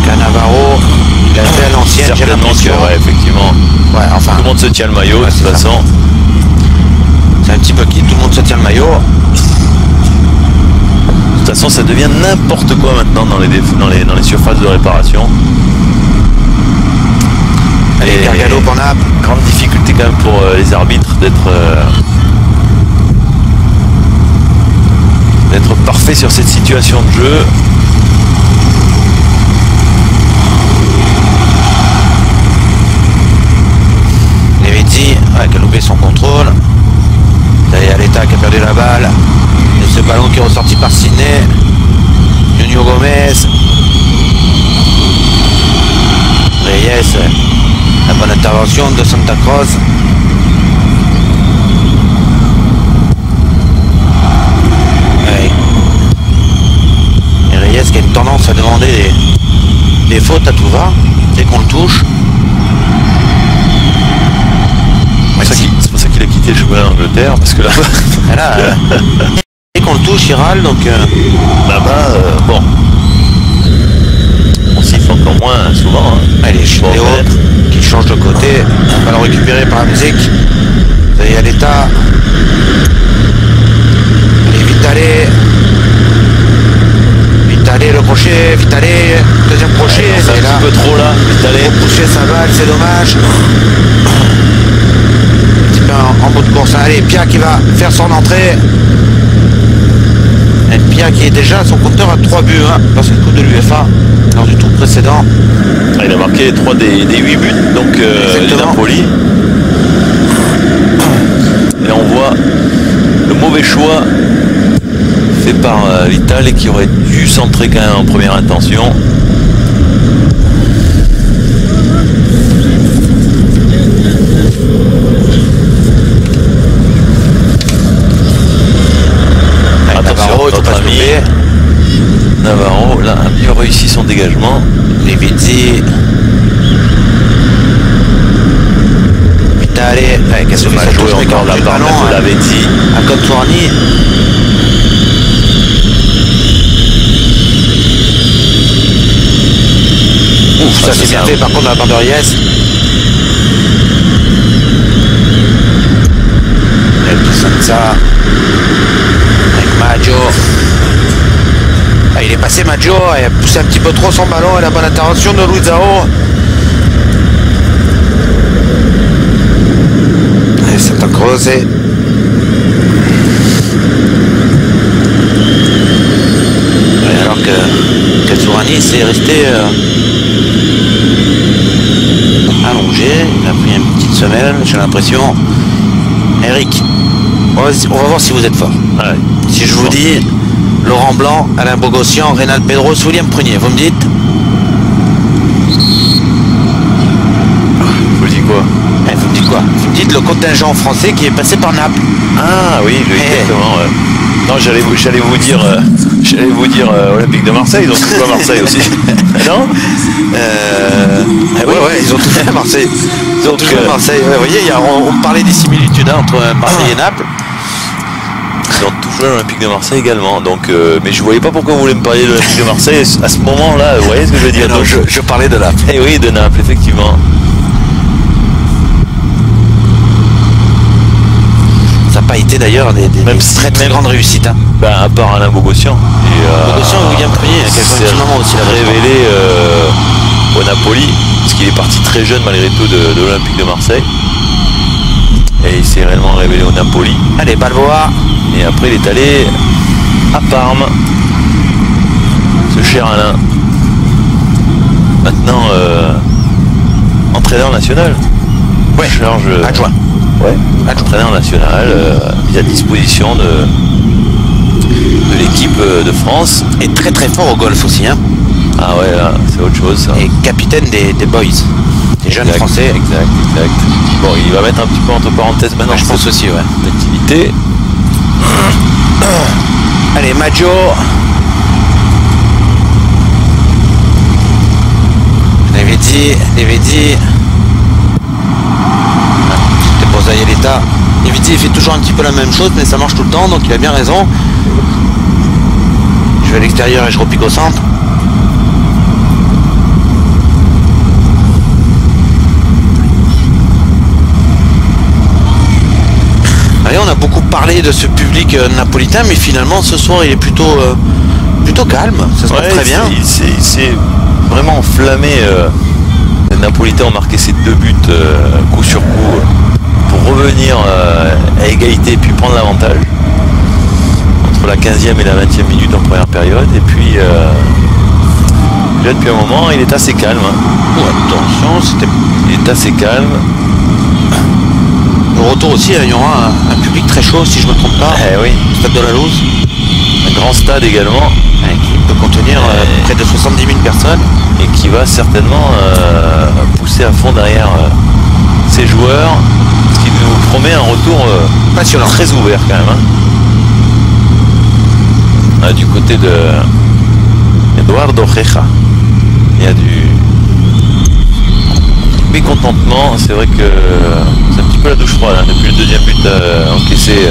Navarro, il a fait à l'ancienne, j'ai l'impression. Ouais, effectivement. Ouais, enfin, tout le monde se tient le maillot, de toute façon. C'est un petit peu qui tout le monde se tient le maillot. De toute façon, ça devient n'importe quoi maintenant dans les surfaces de réparation. Allez, Gargano pour Naples. Grande difficulté quand même pour les arbitres d'être parfait sur cette situation de jeu. Levezzi qui a loupé son contrôle. D'ailleurs l'État qui a perdu la balle. Et ce ballon qui est ressorti par Sidney. Nuno Gomez. Reyes. La bonne intervention de Santa Cruz. Et Reyes qui a une tendance à demander des fautes à tout va dès qu'on le touche. C'est pour ça qu'il a quitté éviter le chemin d'Angleterre parce que là-bas, Voilà, dès qu'on le touche, il râle, donc là-bas, bon, on siffle encore moins souvent. Hein. allez, Léo qui change de côté, on va le récupérer par la musique. Vous avez à l'état. Allez, vite aller, le crochet, vite aller, deuxième crochet, C'est un c'est là. petit peu trop là, vite aller. Pour pousser sa balle, c'est dommage. Un petit peu en bout de course. Allez, Pia qui va faire son entrée. Et Pia qui est déjà son compteur à 3 buts dans cette Coupe de l'UEFA lors du tour précédent. Ah, il a marqué 3 des 8 buts, donc les Napoli. Et on voit le mauvais choix fait par Vitale qui aurait dû centrer quand même en première intention. Navarro, il faut pas se louper. Navarro, là, a mieux réussi son dégagement. Levizzi. Vitale. Qu'est-ce que mal joué encore de la part de Lavezzi. À Contourni. Ouf, ça c'est bien fait par contre de la part de Ries. Ça avec Maggio. Ah, il est passé Maggio, il a poussé un petit peu trop son ballon et la bonne intervention de Luizao. C'est un creusé. Alors que Katsourani s'est resté allongé, il a pris une petite semelle, j'ai l'impression. Eric, on va voir si vous êtes fort. Ouais. Si je vous dis Laurent Blanc, Alain Bogossian, Rénal Pedros, William Prunier, vous me dites? Vous le dites quoi? Vous me dites quoi? Vous me dites le contingent français qui est passé par Naples. Ah oui, exactement. Non, j'allais vous dire Olympique de Marseille, ils ont tout fait à Marseille aussi. Non ouais, ils ont tout fait à Marseille. Ils ont tout fait à Marseille. Ouais, vous voyez, on parlait des similitudes entre Marseille et Naples. Ils ont tout joué à l'Olympique de Marseille également. Donc, mais je voyais pas pourquoi vous voulez me parler de l'Olympique de Marseille à ce moment-là. Vous voyez ce que je veux dire? Non, je parlais de Naples. Eh oui, de Naples, effectivement. Ça n'a pas été d'ailleurs des très grandes réussites. Hein. Ben, à part Alain Bogossian. Bogossian et William Prunier, qui a joué un petit moment aussi révélé au Napoli, parce qu'il est parti très jeune malgré tout de l'Olympique de Marseille. Et il s'est réellement révélé au Napoli. Allez, Balboa. Et après, il est allé à Parme. Ce cher Alain. Maintenant, entraîneur national. Ouais, adjoint. Ouais, entraîneur national, mis à disposition de l'équipe de France. Et très très fort au golf aussi. Hein. Ah ouais, là, c'est autre chose. Ça. Et capitaine des boys, des jeunes français. Exact. Bon, il va mettre un petit peu entre parenthèses maintenant. Je pense aussi, ouais. L'activité. Allez, Maggio. Levizzi. C'était pour Zayeleta. Levizzi il fait toujours un petit peu la même chose, mais ça marche tout le temps, donc il a bien raison. Je vais à l'extérieur et je repique au centre. Allez, on a beaucoup parlé de ce public napolitain, mais finalement ce soir il est plutôt calme, ça se passe très bien. Il s'est vraiment enflammé. Les Napolitains ont marqué ces 2 buts coup sur coup pour revenir à égalité et puis prendre l'avantage entre la 15e et la 20e minute en première période. Et puis là depuis un moment il est assez calme. Oh, attention, il est assez calme. Au retour aussi, il y aura un public très chaud si je ne me trompe pas. Eh oui. Stade de la Louse. Un grand stade également. Qui peut contenir près de 70 000 personnes. Et qui va certainement pousser à fond derrière ses joueurs. Ce qui nous promet un retour passionnant. Très ouvert quand même. Hein. Du côté de Eduardo Reja. Il y a mécontentement. C'est vrai que c'est un petit peu la douche froide hein, depuis le deuxième but encaissé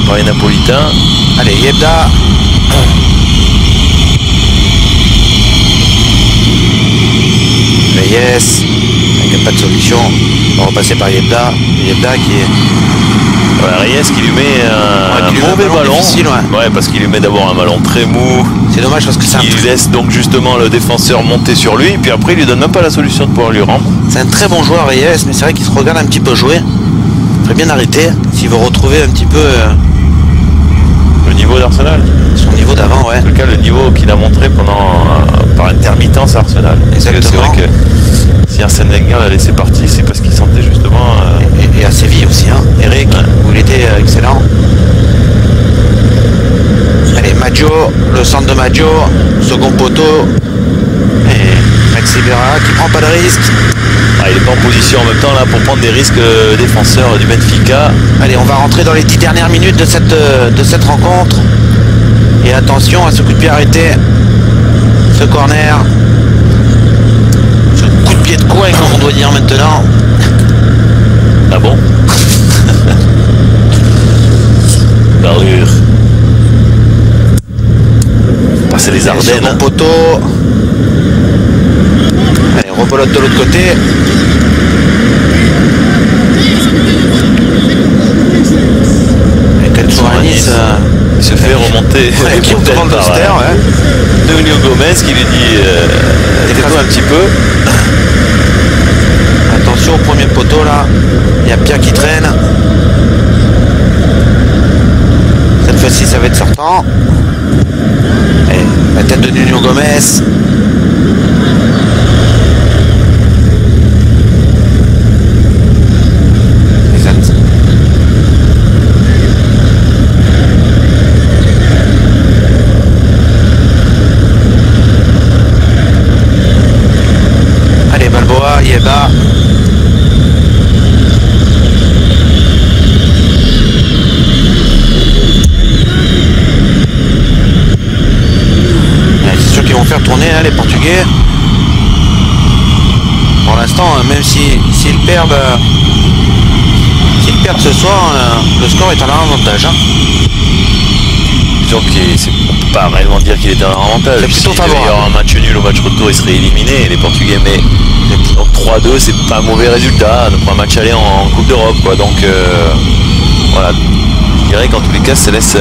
par les Napolitains. Allez, Yebda. Reyes, il n'y a pas de solution. On va repasser par Yebda. Yebda qui est... Ouais, Reyes qui lui met un mauvais ballon. Difficile, ouais, parce qu'il lui met d'abord un ballon très mou. C'est dommage parce que c'est il laisse donc justement le défenseur monter sur lui. Et puis après, il lui donne même pas la solution de pouvoir lui rendre. C'est un très bon joueur, Reyes, mais c'est vrai qu'il se regarde un petit peu jouer. Il faudrait bien arrêter s'il veut retrouver un petit peu... le niveau d'Arsenal. Son niveau d'avant, ouais. En tout cas, le niveau qu'il a montré par intermittence à Arsenal. Exactement. C'est vrai que si Arsène Wenger l'a laissé partir, c'est parce qu'il sentait justement... Et à Séville aussi, hein. Eric, où il était excellent. Allez, Maggio, le centre de Maggio, second poteau. Et Maxi Berra qui prend pas de risque. Il n'est pas en position en même temps là pour prendre des risques défenseurs du Benfica. Allez, on va rentrer dans les 10 dernières minutes de cette rencontre. Et attention à ce coup de pied arrêté. Ce corner. Ce coup de pied de coin, comme on doit dire maintenant. Ah bon? Barrure. Passer les Ardennes. Second poteau. Allez, rebelote de l'autre côté. Et Kalsouranis il se fait remonter qui reprend le Buster, de Nuno Gomez qui lui dit tais-toi un petit peu. Attention au premier poteau là, il y a Pierre qui traîne. Cette fois-ci ça va être sortant. Et la tête de Nuno Gomez. Allez, Balboa, Yeba. C'est sûr qu'ils vont faire tourner hein, les Portugais. Pour l'instant, même s'ils perdent ce soir, le score est à leur avantage. Hein. Donc on ne peut pas réellement dire qu'il est à leur avantage. C'est plutôt favorable. Il y aura un match nul au match retour, ils seraient éliminés les Portugais, mais donc 3-2 c'est pas un mauvais résultat pour un match aller en Coupe d'Europe quoi. Donc voilà, je dirais qu'en tous les cas ça laisse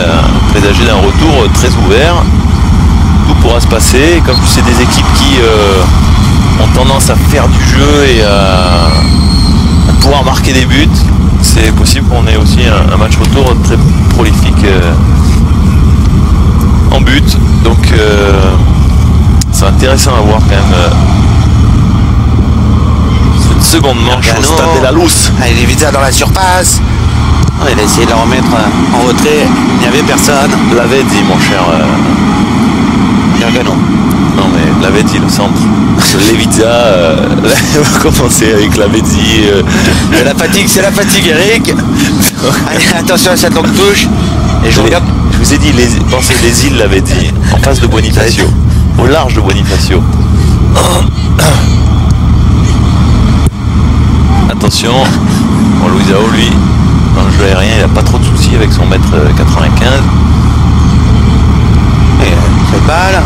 présager d'un retour très ouvert. Tout pourra se passer, et comme c'est des équipes qui ont tendance à faire du jeu et à pouvoir marquer des buts, c'est possible qu'on ait aussi un match retour très prolifique en but. Donc c'est intéressant à voir quand même cette seconde manche au Stade de la Luz. Allez, Vizza dans la surface. Il a essayé de la remettre en retrait, il n'y avait personne. L'avait dit mon cher Gargano. Non mais Lavezzi le centre. Leviza on va commencer avec Lavezzi. C'est la fatigue Eric. Allez, attention à cette longue touche. Et je regarde. Je vous ai dit, pensez les îles Lavezzi, en face de Bonifacio, au large de Bonifacio. Attention, Luisao lui, dans le jeu aérien, il n'a pas trop de soucis avec son mètre 95. Et cette balle.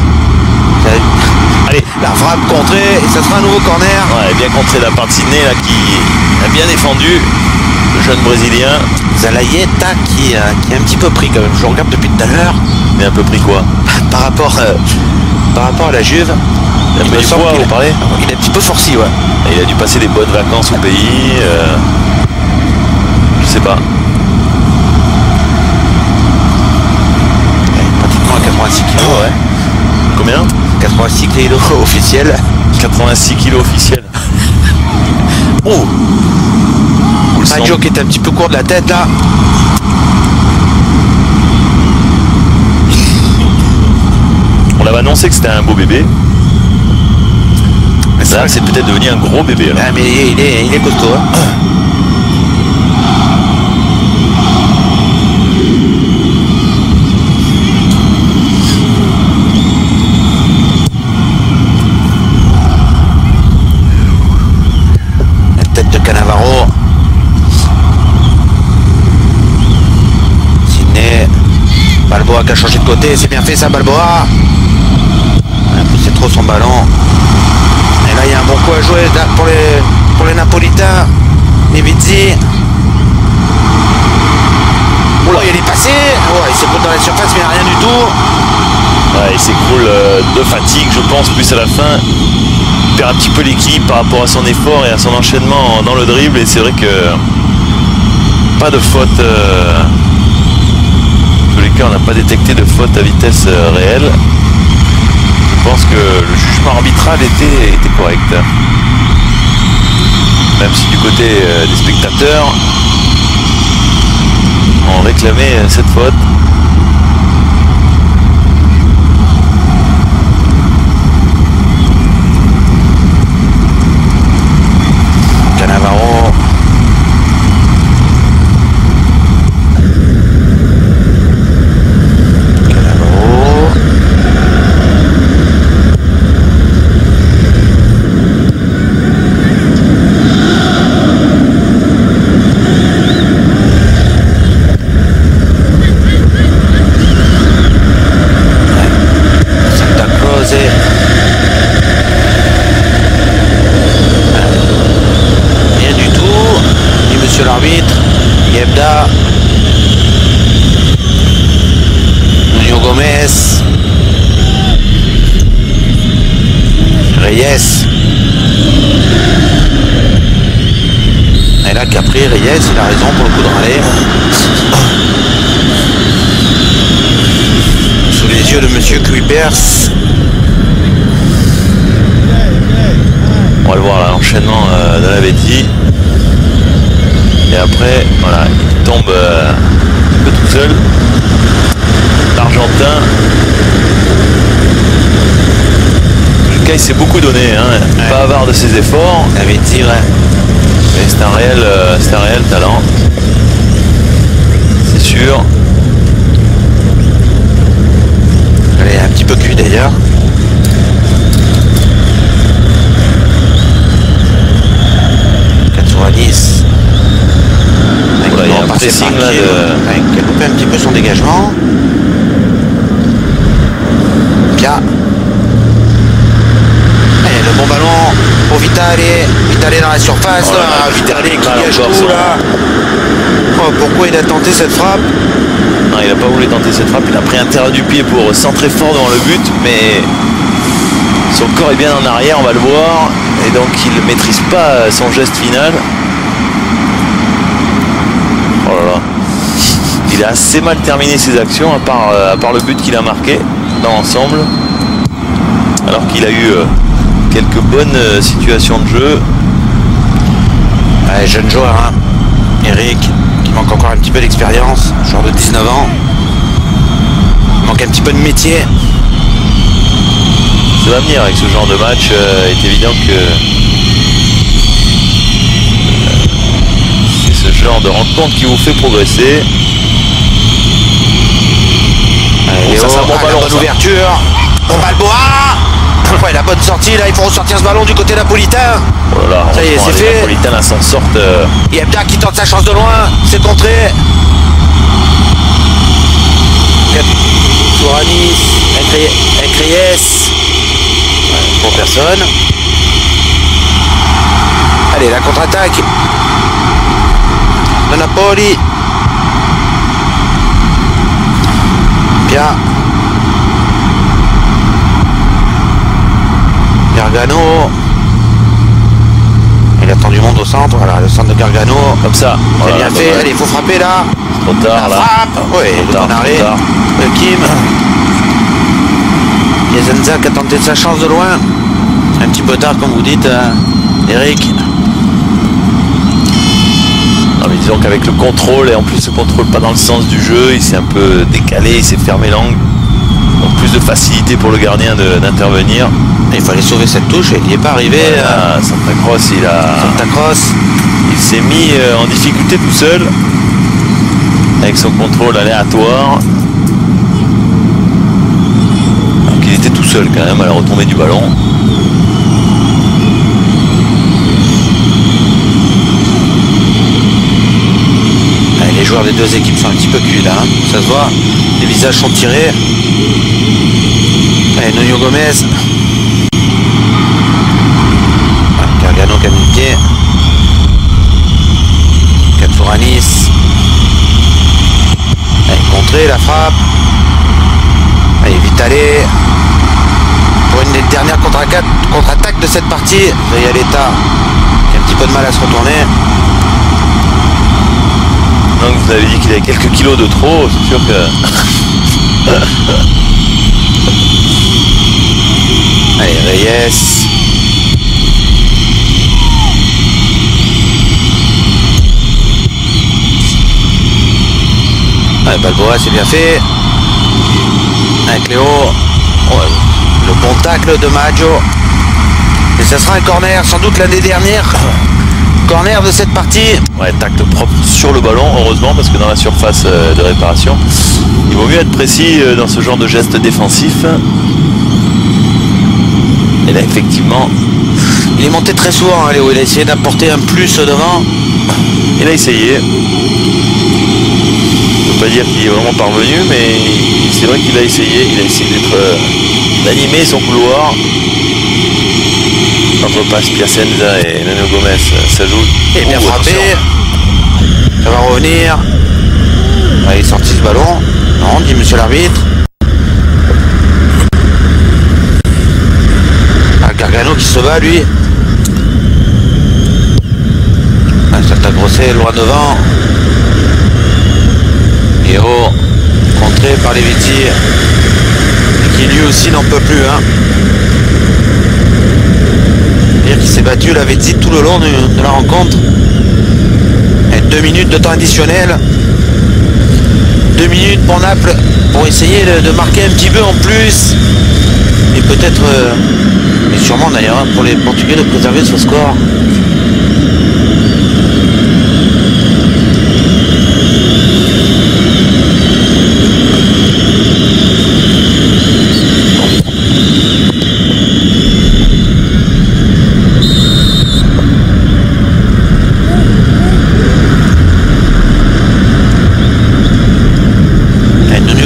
Allez, la frappe contrée, et ça sera un nouveau corner. Ouais, bien contré de la part de Sidney là, qui a bien défendu le jeune brésilien. Zalayeta qui est un petit peu pris quand même. Je regarde depuis tout à l'heure. Mais un peu pris quoi? Par rapport à la Juve. Il a un peu du poids, vous parlez? Il est un petit peu forci, ouais. Et il a dû passer des bonnes vacances au pays. Je sais pas. Pratiquement à 86 kilos, ouais. Combien? 86 kilos officiels. 86 kilos officiels. Oh! Maggio qui est un petit peu court de la tête là. On avait annoncé que c'était un beau bébé. Mais ça, c'est peut-être devenu un gros bébé. Là. Ah, mais il est costaud. Hein. côté, c'est bien fait ça, Balboa. Il a poussé trop son ballon. Et là, il y a un bon coup à jouer pour les Napolitains. Nevizzi. Oula, il est passé. Ouais, il s'écoule dans la surface, mais il n'y a rien du tout. Ouais, il s'écroule de fatigue, je pense, plus à la fin. Il perd un petit peu l'équilibre par rapport à son effort et à son enchaînement dans le dribble. Et c'est vrai que pas de faute. En tous les cas, on n'a pas détecté de faute à vitesse réelle. Je pense que le jugement arbitral était correct. Même si du côté des spectateurs, on réclamait cette faute. Cannavaro. L'arbitre, Yebda, Nuno Gomez, Reyes. Et là, Capri, Reyes, il a raison pour le coup de râler. Sous les yeux de Monsieur Kuipers. On va le voir là, l'enchaînement de la Betty. Et après, voilà, il tombe un peu tout seul. L'Argentin. En tout cas, il s'est beaucoup donné, hein. Ouais. Pas avare de ses efforts. Il avait dit, ouais. Mais c'est un réel talent. C'est sûr. Elle est un petit peu cuit d'ailleurs. Nice. Voilà, il y a un pressing là qui a coupé un petit peu son dégagement. Bien. Et le bon ballon pour Vitale. Vitale dans la surface. Oh là, Vitale qui gâche tout là. Oh, pourquoi il a tenté cette frappe? Non, il n'a pas voulu tenter cette frappe. Il a pris un terrain du pied pour centrer fort devant le but, mais son corps est bien en arrière, on va le voir. Et donc il ne maîtrise pas son geste final. Oh là là. Il a assez mal terminé ses actions, à part le but qu'il a marqué dans l'ensemble. Alors qu'il a eu quelques bonnes situations de jeu. Ouais, jeune joueur, hein. Eric, qui manque encore un petit peu d'expérience, joueur de 19 ans. Il manque un petit peu de métier. Ça va venir avec ce genre de match. Il est évident que c'est ce genre de rencontre qui vous fait progresser. Allez, ça, c'est un bon ballon, bonne ouverture. Bon Balboa. Ouais, la bonne sortie là, il faut ressortir ce ballon du côté napolitain. Oh là là, ça y est, c'est fait. Les Napolitains là s'en sortent. Yebda qui tente sa chance de loin, c'est contré. Souranis, avec Reyes. Pour personne. Allez, la contre-attaque de Napoli. Bien. Gargano. Il attend du monde au centre. Voilà, le centre de Gargano. Comme ça. Voilà, bien fait. Allez, il faut frapper là. Trop tard là. Frappe. Oui, le bon arrêt de Kim. Yezenza qui a tenté sa chance de loin. Un petit peu tard, comme vous dites, Eric. Non, mais disons qu'avec le contrôle, et en plus le contrôle pas dans le sens du jeu, il s'est un peu décalé, il s'est fermé l'angle. Donc plus de facilité pour le gardien d'intervenir. Il fallait sauver cette touche et il n'y est pas arrivé. Voilà, Santa Cross, il s'est mis en difficulté tout seul. Avec son contrôle aléatoire. Donc il était tout seul quand même à la retombée du ballon. joueurs des deux équipes sont un petit peu cuits là, hein. Ça se voit, les visages sont tirés. Allez, Nuno Gomez. Ah, Gargano qui a mis le pied. Katsouranis. Allez, contré la frappe. Allez, Vitale. Pour une des dernières contre-attaques de cette partie. Zayaleta qui a un petit peu de mal à se retourner. Donc vous avez dit qu'il avait quelques kilos de trop, c'est sûr que... Allez, Reyes. Allez, Balboa, c'est bien fait. Avec Léo. Ouais, le bon tacle de Maggio. Et ça sera un corner, sans doute l'année dernière. Corner de cette partie. Ouais, tacle propre sur le ballon, heureusement, parce que dans la surface de réparation, il vaut mieux être précis dans ce genre de geste défensif. Et là, effectivement, il est monté très souvent, hein, Léo. Il a essayé d'apporter un plus devant. Il a essayé. Je ne peux pas dire qu'il est vraiment parvenu, mais c'est vrai qu'il a essayé. Il a essayé d'animer son couloir. Entre-passe Piacenza et Nuno Gomez, ça joue. Et bien frappé. Ça va revenir. Allez, il est sorti ce ballon. Non, dit monsieur l'arbitre. Ah, Gargano qui se bat lui. Ah, ça t'a grossé loin devant. Héros contré par les Viti. Qui lui aussi n'en peut plus, hein. Qui s'est battu, l'avait dit tout le long de la rencontre. Et 2 minutes de temps additionnel. 2 minutes pour Naples pour essayer de marquer un petit peu en plus. Et peut-être, et sûrement d'ailleurs, pour les Portugais de préserver ce score.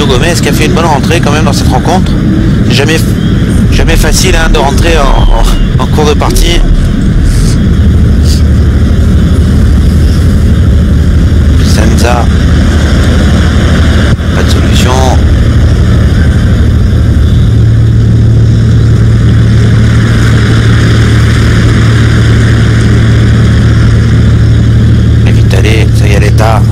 Gomez qui a fait une bonne rentrée quand même dans cette rencontre. Jamais facile, hein, de rentrer en cours de partie. Senza, pas de solution. Et Vitale, Zayaleta.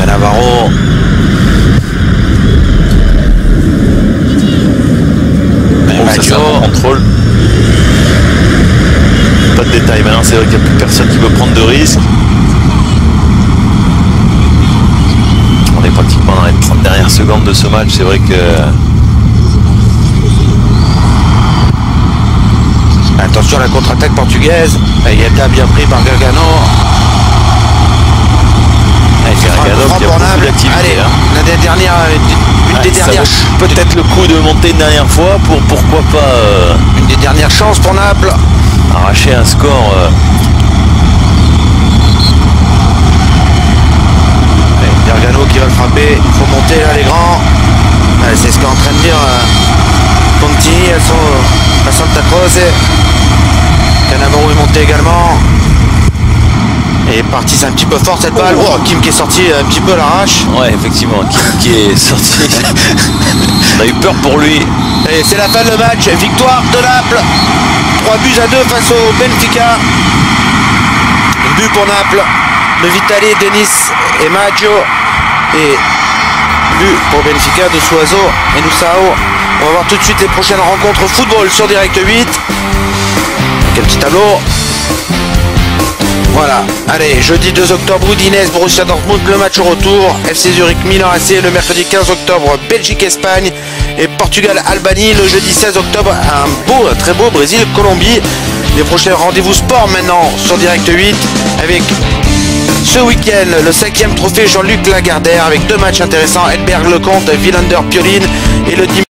Navarro. Ça c'est un bon contrôle. Pas de détails. Maintenant c'est vrai qu'il n'y a plus personne qui veut prendre de risques. On est pratiquement dans les 30 dernières secondes de ce match. C'est vrai que... Attention à la contre-attaque portugaise. Il est bien pris par Gargano. Gargano qui a beaucoup d'activité. Allez, hein. Une des dernières. Peut-être le coup de monter une dernière fois pour pourquoi pas. Une des dernières chances pour Naples. Arracher un score. Gargano qui va le frapper. Il faut monter là les grands. C'est ce qu'est en train de dire Conti à Santa Croce. Cannavaro est monté également. Et parti, c'est un petit peu fort cette balle. Oh, Kim qui est sorti un petit peu à l'arrache. Ouais, effectivement, Kim qui est sorti. On a eu peur pour lui. Et c'est la fin de le match. Victoire de Naples. 3-2 face au Benfica. But pour Naples de Vitale, Denis et Maggio. Et but pour Benfica de Suazo et Nussao. On va voir tout de suite les prochaines rencontres football sur Direct 8. Avec un petit tableau. Voilà, allez, jeudi 2 octobre, Udinese, Borussia Dortmund, le match au retour, FC Zurich, Milan AC, le mercredi 15 octobre, Belgique-Espagne et Portugal-Albanie, le jeudi 16 octobre, un très beau Brésil-Colombie. Les prochains rendez-vous sport maintenant sur Direct 8 avec ce week-end le 5e trophée Jean-Luc Lagardère avec 2 matchs intéressants, Edberg-Lecomte, Villander-Pioline et le dimanche